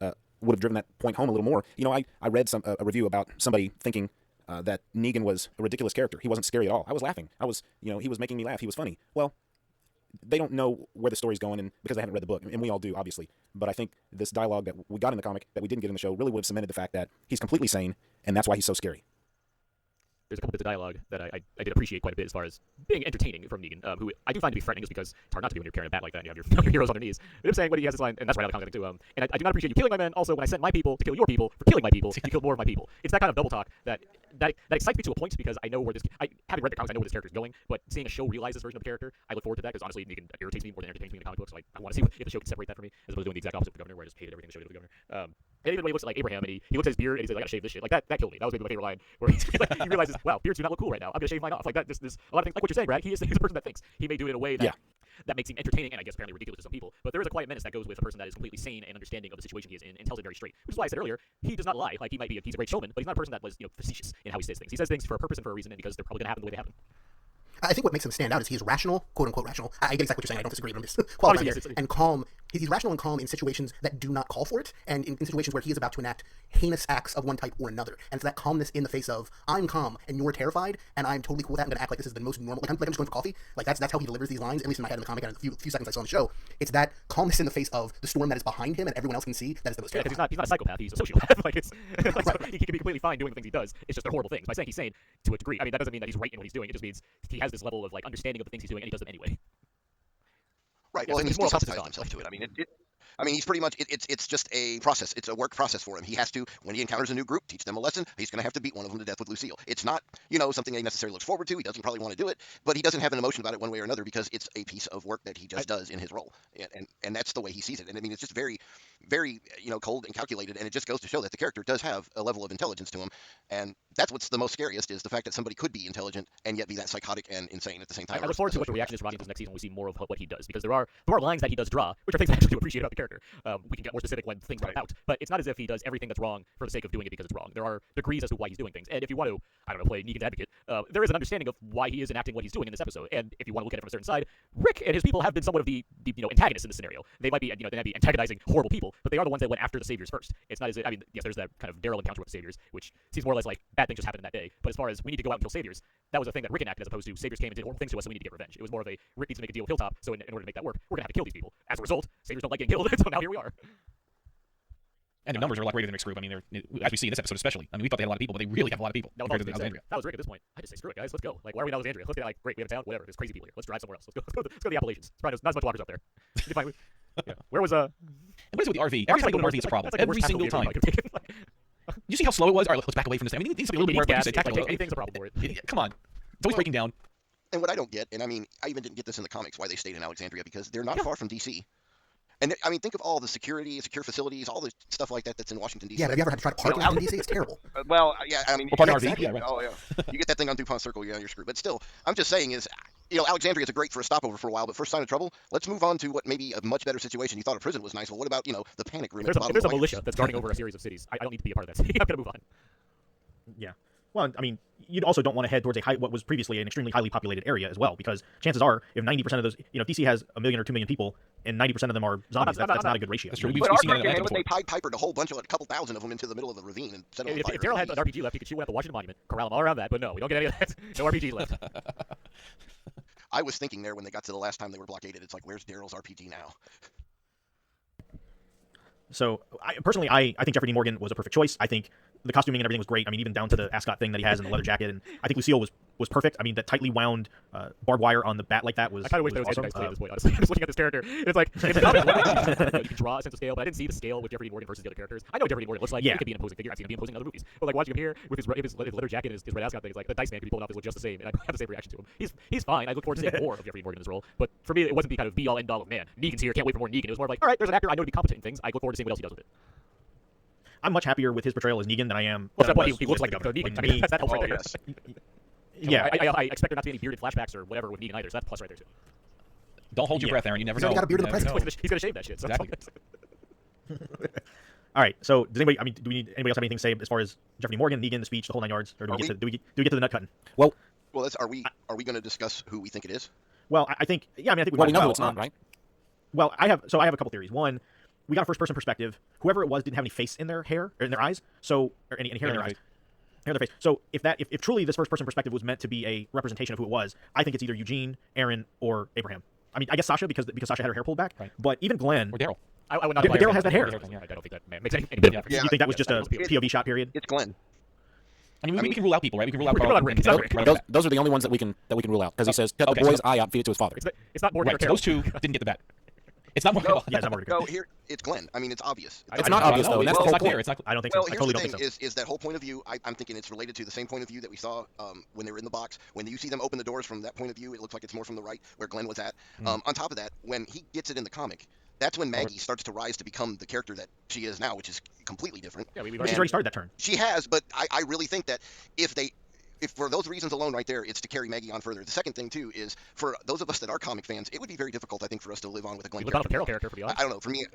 would have driven that point home a little more. You know, I read a review about somebody thinking that Negan was a ridiculous character. He wasn't scary at all. I was laughing. He was making me laugh. He was funny. Well, they don't know where the story's going, and because they haven't read the book, and we all do, obviously. But I think this dialogue that we got in the comic that we didn't get in the show really would have cemented the fact that he's completely sane, and that's why he's so scary. There's a couple bits of dialogue that I did appreciate quite a bit as far as being entertaining from Negan, who I do find to be threatening just because it's hard not to be when you're carrying a bat like that and you have your heroes on their knees. But him saying what he has this line, and that's right out of the comic too. And I do not appreciate you killing my men. Also, when I sent my people to kill your people for killing my people, you killed more of my people. It's that kind of double talk that excites me to a point because I know where this. Having read the comics, I know where this character's going. But seeing a show realize this version of the character, I look forward to that because honestly, Negan irritates me more than entertains me in the comic books. So I want to see if the show can separate that from me, as opposed to doing the exact opposite with the governor, where I just hated everything the show did with the governor. And even when he looks at like Abraham and he looks at his beard and he says, "I gotta shave this shit," like that killed me. That was maybe my favorite line, where he realizes, wow, beards do not look cool right now. I'm gonna shave mine off. Like that. This a lot of things, like what you're saying, Brad. He's a person that thinks. He may do it in a way that makes him entertaining and I guess apparently ridiculous to some people. But there is a quiet menace that goes with a person that is completely sane and understanding of the situation he is in and tells it very straight. Which is why I said earlier, he does not lie. Like he's a great showman, but he's not a person that was facetious in how he says things. He says things for a purpose and for a reason, and because they're probably gonna happen the way they happen. I think what makes him stand out is he's rational, quote unquote rational. I get exactly what you're saying. I don't disagree, but I'm just qualifying here. And calm. He's rational and calm in situations that do not call for it, and in situations where he is about to enact heinous acts of one type or another. And it's that calmness in the face of I'm calm and you're terrified, and I'm totally cool with that. I'm gonna act like this is the most normal. Like I'm just going for coffee. Like that's how he delivers these lines. At least in my head in the comic and in the few seconds I saw on the show. It's that calmness in the face of the storm that is behind him and everyone else can see. That is the most terrifying. Because he's not a psychopath. He's a sociopath. Like he can be completely fine doing the things he does. It's just they're horrible things. By saying he's sane to a degree, I mean that doesn't mean that he's right in what he's doing. It just means he has this level of like understanding of the things he's doing, and he does them anyway. Right. Well, and he's desensitized himself to it. I mean, he's pretty much, it's just a process. It's a work process for him. He has to, when he encounters a new group, teach them a lesson. He's going to have to beat one of them to death with Lucille. It's not, something he necessarily looks forward to. He doesn't probably want to do it, but he doesn't have an emotion about it one way or another because it's a piece of work that he just does in his role. And that's the way he sees it. And I mean, it's just very, very, cold and calculated. And it just goes to show that the character does have a level of intelligence to him. And that's what's the most scariest is the fact that somebody could be intelligent and yet be that psychotic and insane at the same time. I look forward to what the reaction is from audiences next season when we see more of what he does, because there are lines that he does draw, which are things I actually do appreciate about the character. We can get more specific when things come out, but it's not as if he does everything that's wrong for the sake of doing it because it's wrong. There are degrees as to why he's doing things, and if you want to, play Negan's advocate, there is an understanding of why he is enacting what he's doing in this episode. And if you want to look at it from a certain side, Rick and his people have been somewhat of the antagonists in this scenario. They might be they might be antagonizing horrible people, but they are the ones that went after the saviors first. It's not as if, yes, there's that kind of Daryl encounter with the saviors, which seems more or less like bad things just happened in that day. But as far as we need to go out and kill saviors, that was a thing that Rick enacted, as opposed to saviors came and did horrible things to us, so we need to get revenge. It was more of a Rick needs to make a deal with Hilltop, so in order to make that work, we're gonna have to kill these people. As a result, saviors don't like getting killed, so now here we are. And their numbers are a lot greater than Rick's group. I mean, as we see in this episode especially. I mean, we thought they had a lot of people, but they really have a lot of people compared to Alexandria. That was Rick at this point. I just say, screw it, guys, let's go. Like, why are we in Alexandria? Let's get great, we have a town, whatever. There's crazy people here. Let's drive somewhere else. Let's go to the Appalachians. It's probably not as much walkers up there. Where was And what is it with the RV? Every time I go to RV, it's a problem. Every single time. You see how slow it was? All right, let's back away from this. I mean, it needs to be a little bit more gas. Anything's a problem for it. Come on. It's always breaking down. And what I don't get, and I mean, I even didn't get this in the comics, why they stayed in Alexandria, because they're not far from D.C. And I mean, think of all the security, secure facilities, all the stuff like that that's in Washington, D.C. Yeah, have you ever had to try to park in Washington, D.C.? It's terrible. Well, yeah, I mean... Or park RV? Yeah, right. Oh, yeah. You get that thing on DuPont Circle, you're screwed. But still, I'm just saying is, Alexandria is great for a stopover for a while, but first sign of trouble, let's move on to what may be a much better situation. You thought a prison was nice. Well, what about, the panic room at the bottom? If there's a militia that's guarding over a series of cities, I don't need to be a part of that city. I'm going to move on. Yeah. Well, I mean, you also don't want to head towards what was previously an extremely highly populated area as well, because chances are, if 90% of those, DC has 1 million or 2 million people, and 90% of them are zombies, that's not a good ratio. That's true. But they Pied Pipered a couple thousand of them into the middle of a ravine and set them on fire. If Daryl had an RPG left, he could shoot one at the Washington Monument, corral them all around that, but no, we don't get any of that. No RPG left. I was thinking there when they got to the last time they were blockaded, it's like, where's Daryl's RPG now? So, I think Jeffrey D. Morgan was a perfect choice. I think the costuming and everything was great. I mean, even down to the ascot thing that he has and the leather jacket. And I think Lucille was was perfect. I mean, that tightly wound barbed wire on the bat like that was. I kind of wish was there was awesome. nice play at this point. Honestly, I'm just looking at this character. It's like in the comics, you can draw a sense of scale, but I didn't see the scale with Jeffrey Dean Morgan versus the other characters. I know what Jeffrey Dean Morgan looks like. Yeah. He could be an imposing figure. I've seen him be imposing in other movies. But like watching him here with his leather jacket and his red ascot thing, it's like the Dice Man could be pulling off his look just the same, and I have the same reaction to him. He's fine. I look forward to seeing more of Jeffrey Dean Morgan in this role. But for me, it wasn't the kind of be all end all of man. Negan's here. Can't wait for more Negan. It was more like, all right, there's an actor I know to be competent in things. I look forward to seeing what else he does with it. I'm much happier with his portrayal as Negan than I am. Well, than that's I what he was looks like with the the Negan. governor. I mean, that helps right there. yes. Yeah, I expect there not to be any bearded flashbacks or whatever with Negan either. So that's a plus right there too. Don't hold your Yeah. breath, Aaron. You never He's know. already got a beard You in the never present. know. He's gonna shave that shit. So Exactly. All right. So does anybody? I mean, do we need anybody else have anything to say as far as Jeffrey Morgan, Negan, the speech, the whole 9 yards, or do we get to the nut cutting? Well, are we going to discuss who we think it is? Well, I think yeah. I mean, I think Well, we might know as who it's not, right? Well, I have a couple theories. One, we got a first person perspective. Whoever it was didn't have any face in their hair or in their eyes, so or any hair in their eyes. Hair in their face. So if truly this first person perspective was meant to be a representation of who it was, I think it's either Eugene, Aaron, or Abraham. I mean, I guess Sasha because Sasha had her hair pulled back. Right. But even Glenn. Or Daryl. I would not. Daryl has that hair. I don't think that makes any bit of difference. Yeah, you think that was just a that was POV shot period? It's Glenn. I mean, we can rule out people, right? We can rule out We can Carl. rule out Rick. It's not Rick. Those are the only ones that we can rule out because he says cut Okay, the boy's so- eye out, feed it to his father. It's not Morgan Right, so or those Carol. two didn't get the bet. It's not more. No, Yeah, it's not Morgan. No, here it's Glenn. I mean, it's obvious. It's not obvious though, and that's the it's whole not clear. point. It's not. I don't think Well, so. I here's totally the don't thing: think so. is that whole point of view? I'm thinking it's related to the same point of view that we saw when they were in the box. When you see them open the doors from that point of view, it looks like it's more from the right, where Glenn was at. On top of that, when he gets it in the comic, that's when Maggie starts to rise to become the character that she is now, which is completely different. Yeah, we've She's already already started that turn. She has, but I really think that if for those reasons alone right there, it's to carry Maggie on further. The second thing, too, is for those of us that are comic fans, it would be very difficult, I think, for us to live on with a Glenn look on the character. Carol character for the I honest. don't know. For me,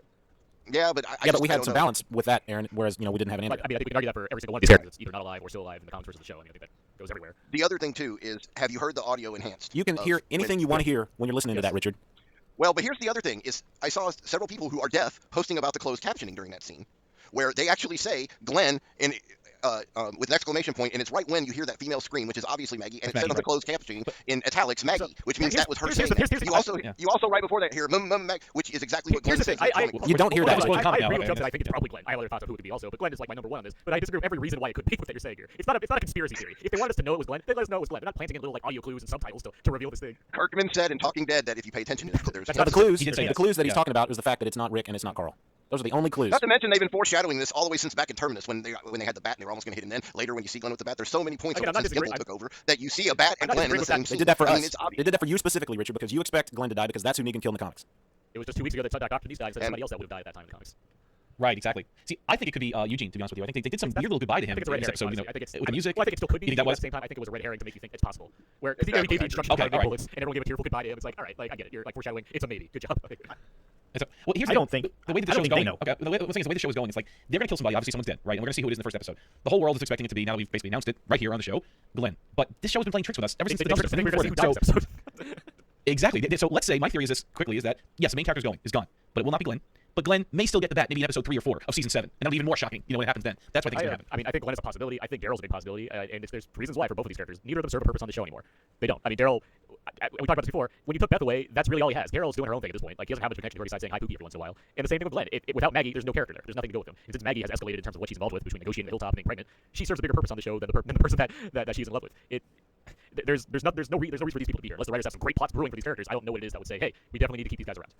yeah, but Yeah, but we I had don't some know. balance with that, Aaron. Whereas we didn't have any. But, I mean, I think we can argue that for every single one of these characters. It's either not alive or still alive in the comics versus the show. I mean, I think that goes everywhere. The other thing, too, is have you heard the audio enhanced? You can of hear when- anything you want to hear when you're listening to Yes. that, Richard. Well, but here's the other thing: is I saw several people who are deaf posting about the closed captioning during that scene, where they actually say Glenn with an exclamation point, and it's right when you hear that female scream, which is obviously Maggie, and it Maggie, says on the right. closed captioning in italics Maggie, which means here's- that was her here's saying the- that. here's the- You also right before that hear Mag, which is exactly what Glenn Here's the says. thing. in the comic. You don't hear that. Well, I comic agree now, with Chuck okay. that I think it's probably Glenn. I have other thoughts of who it could be also, but Glenn is like my number one on this. But I disagree with every reason why it could be what you're saying here. It's not a conspiracy theory. If they wanted us to know it was Glenn, they let us know it was Glenn. They're not planting in little like audio clues and subtitles to reveal this thing. Kirkman said in Talking Dead that if you pay attention, there's That's But the not- clues, He did say the that. clues that he's Yeah. talking about is the fact that it's not Rick and it's not Carl. Those are the only clues. Not to mention they've been foreshadowing this all the way since back in Terminus when they had the bat and they were almost going to hit him. Then later when you see Glenn with the bat, there's so many points Again, on I'm not since Gimple disagreeing. took over that you see a bat and I'm not Glenn in the disagreeing same with scene. They did that for I mean, us. it's obvious. They did that for you specifically, Richard, because you expect Glenn to die because that's who Negan killed in the comics. It was just 2 weeks ago that Dr. These guys said And- somebody else that would have died at that time in the comics. Right, exactly. See, I think it could be Eugene. To be honest with you, I think they did some weird little goodbye to I him think it's a red in this herring. episode. You know, honestly. I think it's with the music. Well, I think it still could be. You think that but was? at the same time, I think it was a red herring to make you think it's possible. Where I think they gave the instructions Okay, to all right. bullets and everyone gave a tearful goodbye to him. It's like, all right, like I get it. You're like foreshadowing. It's a maybe. Good job. And so, well, here's I the don't think the way that the I show don't is think they going. know. Okay, the thing is, the way the show is going, it's like they're gonna kill somebody. Obviously, someone's dead, right? And we're gonna see who it is in the first episode. The whole world is expecting it to be now that we've basically announced it right here on the show, Glenn. But this show's been playing tricks with us ever since the dumpster. We're going to see who So dies this episode. exactly. So let's say my theory is this quickly: is that yes, the main character is gone, but it will not be Glenn. But Glenn may still get the bat maybe in episode 3 or 4 of season 7, and that'll be even more shocking. You know what happens then? That's what I think is gonna happen. I mean, I think Glenn is a possibility. I think Daryl's a big possibility, and there's reasons why for both of these characters. Neither of them serve a purpose on the show anymore. They don't. I mean, Daryl. We talked about this before. When you took Beth away, that's really all he has. Daryl's doing her own thing at this point. Like he doesn't have much of a connection to her besides saying hi, Pookie, every once in a while. And the same thing with Glenn. Without Maggie, there's no character there. There's nothing to go with him. And since Maggie has escalated in terms of what she's involved with between negotiating the hilltop and being pregnant, she serves a bigger purpose on the show than the person that she's in love with. There's no reason for these people to be here unless the writers have some great plots brewing for these characters. I don't know what it is that would say, hey, we definitely need to keep these guys around.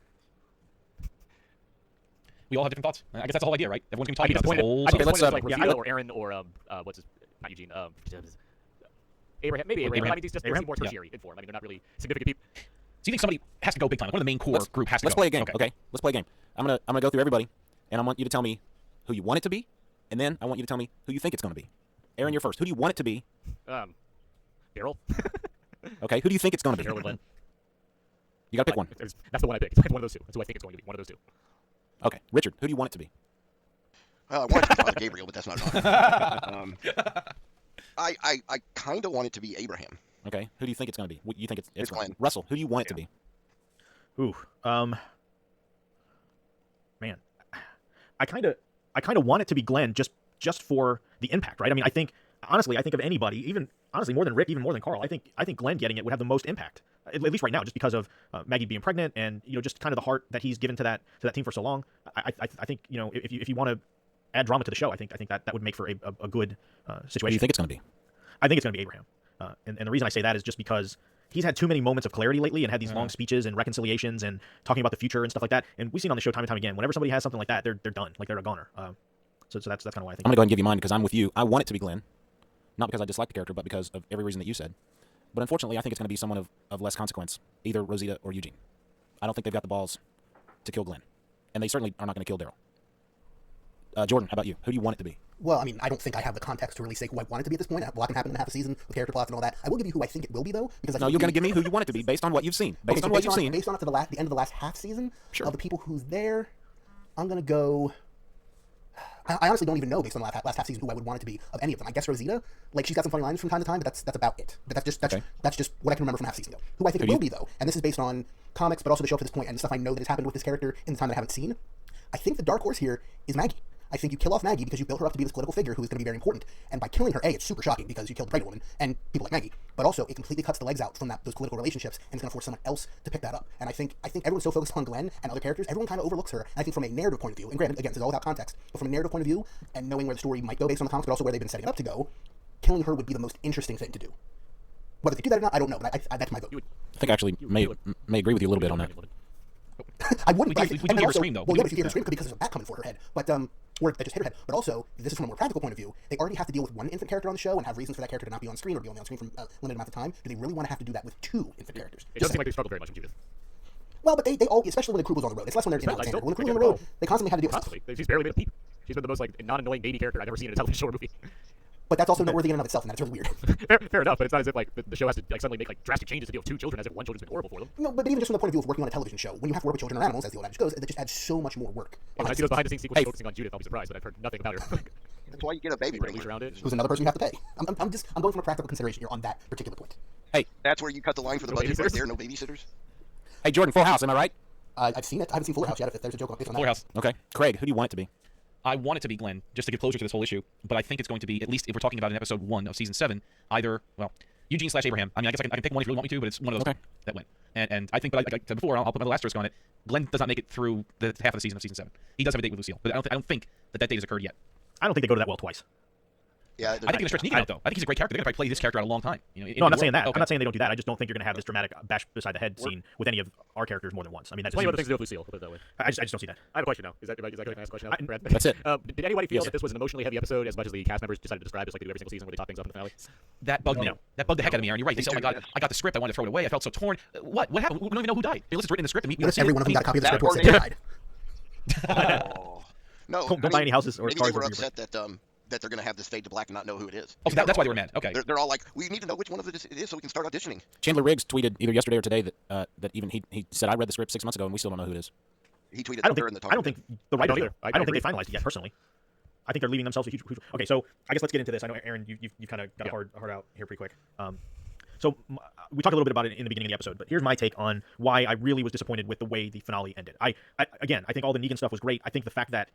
We all have different thoughts. I guess that's the whole idea, right? Everyone's gonna I'd be be talking about this disappointed. whole. I'd be subject. let's, disappointed if, like yeah, Rosita or Aaron or what's his not Eugene Abraham. Maybe Abraham. Abraham. I mean, these just Abraham? seem more Yeah. tertiary in form. I mean, they're not really significant people. So you think somebody has to go big time? Like one of the main core group has to Let's go. play a game, okay? Let's play a game. I'm gonna go through everybody, and I want you to tell me who you want it to be, and then I want you to tell me who you think it's gonna be. Aaron, you're first. Who do you want it to be? Daryl. Okay, who do you think it's gonna be? Daryl and Glenn. You gotta pick one. That's the one I picked. It's one of those two. That's who I think it's going to be. One of those two. Okay, Richard, who do you want it to be? I wanted to be Father Gabriel, but that's not enough. I kind of want it to be Abraham. Okay, who do you think it's gonna be? You think it's It's Glenn. Russell, who do you want it to be? Ooh, man, I kind of want it to be Glenn just for the impact, right? I mean, I think honestly, I think of anybody, even honestly more than Rick, even more than Carl. I think Glenn getting it would have the most impact, at least right now, just because of Maggie being pregnant and just kind of the heart that he's given to that team for so long. I think if you want to add drama to the show, I think that would make for a good Who do situation. you think it's gonna be? I think it's going to be Abraham. And the reason I say that is just because he's had too many moments of clarity lately and had these long speeches and reconciliations and talking about the future and stuff like that. And we've seen on the show time and time again, whenever somebody has something like that, they're done. Like, they're a goner. So that's kind of why I think. I'm going to go ahead and give you mine because I'm with you. I want it to be Glenn. Not because I dislike the character, but because of every reason that you said. But unfortunately, I think it's going to be someone of less consequence, either Rosita or Eugene. I don't think they've got the balls to kill Glenn. And they certainly are not going to kill Daryl. Jordan, how about you? Who do you want it to be? Well, I mean, I don't think I have the context to really say who I want it to be at this point. A lot can happen in half a season with character plots and all that. I will give you who I think it will be, though, because I No, think you're going to give me who you want it to be based on what you've seen. Based on what you've seen. Based on up to the end of the last half season, Sure. of the people who's there, I'm going to go. I honestly don't even know based on the last half season who I would want it to be of any of them. I guess Rosita, like, she's got some funny lines from time to time, but that's about it. But that's just what I can remember from half season ago. Who I think it will be, though, and this is based on comics, but also the show up to this point and stuff I know that has happened with this character in the time that I haven't seen. I think the dark horse here is Maggie. I think you kill off Maggie because you built her up to be this political figure who is going to be very important. And by killing her, it's super shocking because you killed a pregnant woman and people like Maggie. But also, it completely cuts the legs out from those political relationships and it's going to force someone else to pick that up. And I think everyone's so focused on Glenn and other characters, everyone kind of overlooks her. And I think from a narrative point of view, and granted, again, this is all without context, but from a narrative point of view and knowing where the story might go based on the comics, but also where they've been setting it up to go, killing her would be the most interesting thing to do. Whether they do that or not, I don't know, but that's my vote. I think I actually may agree with you a little bit on that. I wouldn't. We do hear her scream, though. Well, yeah, but if you hear her scream, it could be because there's a bat coming for her head. But or that just hit her head. But also, this is from a more practical point of view. They already have to deal with one infant character on the show and have reasons for that character to not be on screen or be only on screen for a limited amount of time. Do they really want to have to do that with two infant characters? It doesn't seem like they struggle very much with Judith. Well, but they all, especially when the crew was on the road. It's less when they're in Alexander. When the crew was on the road, they constantly had to deal with stuff. Constantly. She's barely made a peep. She's been the most non-annoying baby character I've ever seen in a television show or movie. But that's also noteworthy in and of itself, and that's really weird. Fair enough, but it's not as if the show has to suddenly make drastic changes to deal with two children, as if one children's been horrible for them. No, but even just from the point of view of working on a television show, when you have to work with children or animals, as the old adage goes, it just adds so much more work. When I see those behind-the-scenes sequences focusing on Judith, I'll be surprised, but I've heard nothing about her. That's why you get a baby Leash wrangler. around it. Who's another person you have to pay. I'm going from a practical consideration here on that particular point. Hey, That's where you cut the line for the No budget right babysitters? there. No babysitters. hey, Jordan, Full House, am I right? I've seen it. I haven't seen Fuller House yet. If there's a joke based on that. Fuller House. Okay. Craig, who do you want it to be? I want it to be Glenn, just to give closure to this whole issue. But I think it's going to be, at least if we're talking about in episode 1 of season 7, either, well, Eugene/Abraham. I mean, I guess I can pick one if you really want me to, but it's one of those that went. And I think, but like I said before, I'll put my asterisk on it. Glenn does not make it through the half of the season of season 7. He does have a date with Lucille, but I don't think that date has occurred yet. I don't think they go to that well twice. Yeah. I think they're going to stretch Negan out, though. I think he's a great character. They're going to probably play this character out a long time. You know, No, I'm not saying that. Okay. I'm not saying they don't do that. I just don't think you're going to have this dramatic bash beside the head scene with any of our characters more than once. I mean, that's Plenty of other things to do with Lucille, put it that way. I just don't see that. I have a question now. Is that good? Can I ask a question now, Brad? That's it. Did anybody feel Yes. that this was an emotionally heavy episode as much as the cast members decided to describe it, just like they do every single season where they talk things up in the finale? That bugged me. No. That bugged the heck out of me, Aaron. You're right. They said, oh my God, Yes. I got the script. I wanted to throw it away. I felt so torn. What happened? We don't even know who died. It's written in the script. And we Notice see every it. one of them got a copy of the that script where it said they died. Oh. No. Don't buy any houses or maybe cars they were over your upset that they're going to have this fade to black and not know who it is. Oh, so that's why they were mad. Okay. They're all like, we need to know which one of it is so we can start auditioning. Chandler Riggs tweeted either yesterday or today that even he said, I read the script 6 months ago and we still don't know who it is. He tweeted I don't during think. the I don't think the writers. don't do. either. I I don't think agree. they finalized it yet. Personally, I think they're leaving themselves a huge. Okay, so I guess let's get into this. I know Aaron, you kind of got a hard out here pretty quick. So we talked a little bit about it in the beginning of the episode, but here's my take on why I really was disappointed with the way the finale ended. I think all the Negan stuff was great. I think the fact that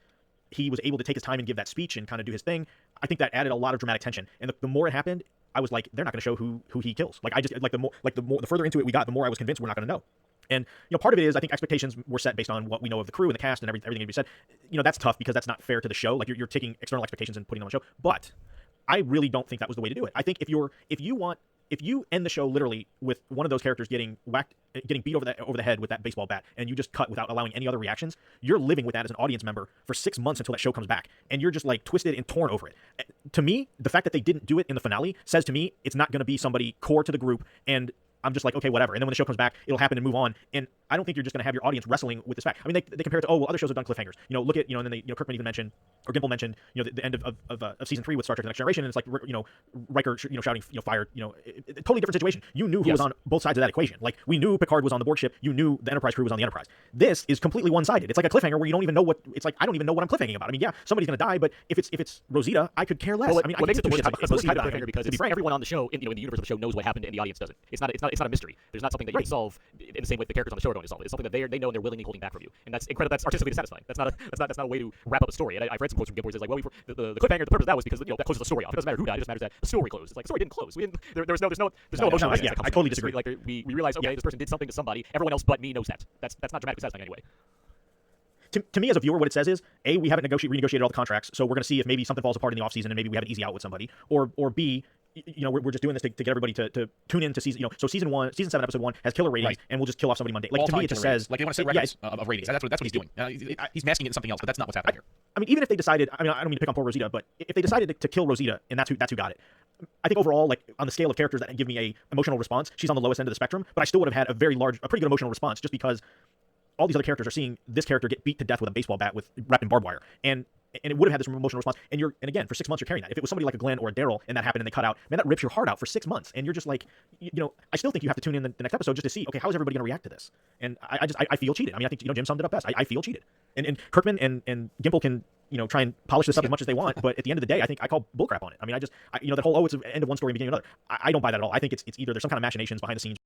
he was able to take his time and give that speech and kind of do his thing, I think that added a lot of dramatic tension. And the more it happened, I was like, they're not going to show who he kills. The further into it we got, the more I was convinced we're not going to know. And part of it is I think expectations were set based on what we know of the crew and the cast and everything that we said. That's tough because that's not fair to the show. Like you're taking external expectations and putting them on the show. But I really don't think that was the way to do it. I think if you end the show literally with one of those characters getting beat over the head with that baseball bat, and you just cut without allowing any other reactions, you're living with that as an audience member for 6 months until that show comes back, and you're just like twisted and torn over it. To me, the fact that they didn't do it in the finale says to me it's not going to be somebody core to the group, and I'm just like, okay, whatever. And then when the show comes back, it'll happen and move on. And I don't think you're just going to have your audience writing with this fact. I mean, they compare it to, other shows have done cliffhangers. Look at, and then Kirkman even mentioned, or Gimple mentioned, the end of season 3 with Star Trek: The Next Generation, and it's like, Riker, shouting, fire, totally different situation. You knew who was on both sides of that equation. Like, we knew Picard was on the Borg ship. You knew the Enterprise crew was on the Enterprise. This is completely one-sided. It's like a cliffhanger where you don't even know what, it's like, I don't even know what I'm cliffhanging about. I mean, yeah, somebody's going to die, but if it's Rosita, I could care less. Well, I mean, what makes it the worst about it's supposed to be a Rosita cliffhanger dying, because to be frank. everyone on the show, in the universe of the show, knows what happened and the audience doesn't. It's not a mystery. There's not something that you can solve in the same way the characters on the show are going to solve it. It's something that they know and they're willingly holding back from you, and that's incredible. That's artistically satisfying. That's not a way to wrap up a story. And I've read some quotes from Gimple where it's like, well, the cliffhanger, the purpose of that was because that closes the story off. It doesn't matter who died. It just matters that the story closed. It's like the story didn't close. There's no emotional resonance that comes I from totally it. It's disagree. like we realize, okay, this person did something to somebody. Everyone else but me knows that. That's not dramatically satisfying anyway. To me as a viewer, what it says is, A, we haven't renegotiated all the contracts, so we're going to see if maybe something falls apart in the offseason and maybe we have an easy out with somebody, or B, we're just doing this to get everybody to tune in to season, so season 7, episode 1 has killer ratings, Right. and we'll just kill off somebody Monday. Like, to All-time me, it just killer ratings. says like they want to set yeah, records of ratings. That's what he's doing. He's masking it in something else, but that's not what's happening here. I mean, even if they decided, I mean, I don't mean to pick on poor Rosita, but if they decided to kill Rosita, and that's who got it, I think overall, like, on the scale of characters that give me a emotional response, she's on the lowest end of the spectrum, but I still would have had a pretty good emotional response, just because all these other characters are seeing this character get beat to death with a baseball bat wrapped in barbed wire, and it would have had this emotional response. And again, for 6 months you're carrying that. If it was somebody like a Glenn or a Daryl and that happened and they cut out, man, that rips your heart out for 6 months, and you're just like, I still think you have to tune in the next episode just to see, okay, how is everybody going to react to this? And I feel cheated. I mean, I think Jim summed it up best. I feel cheated, and Kirkman and Gimple can try and polish this up as much as they want, but at the end of the day, I think I call bullcrap on it. I mean, that whole, it's the end of one story and beginning of another. I don't buy that at all. I think it's either there's some kind of machinations behind the scenes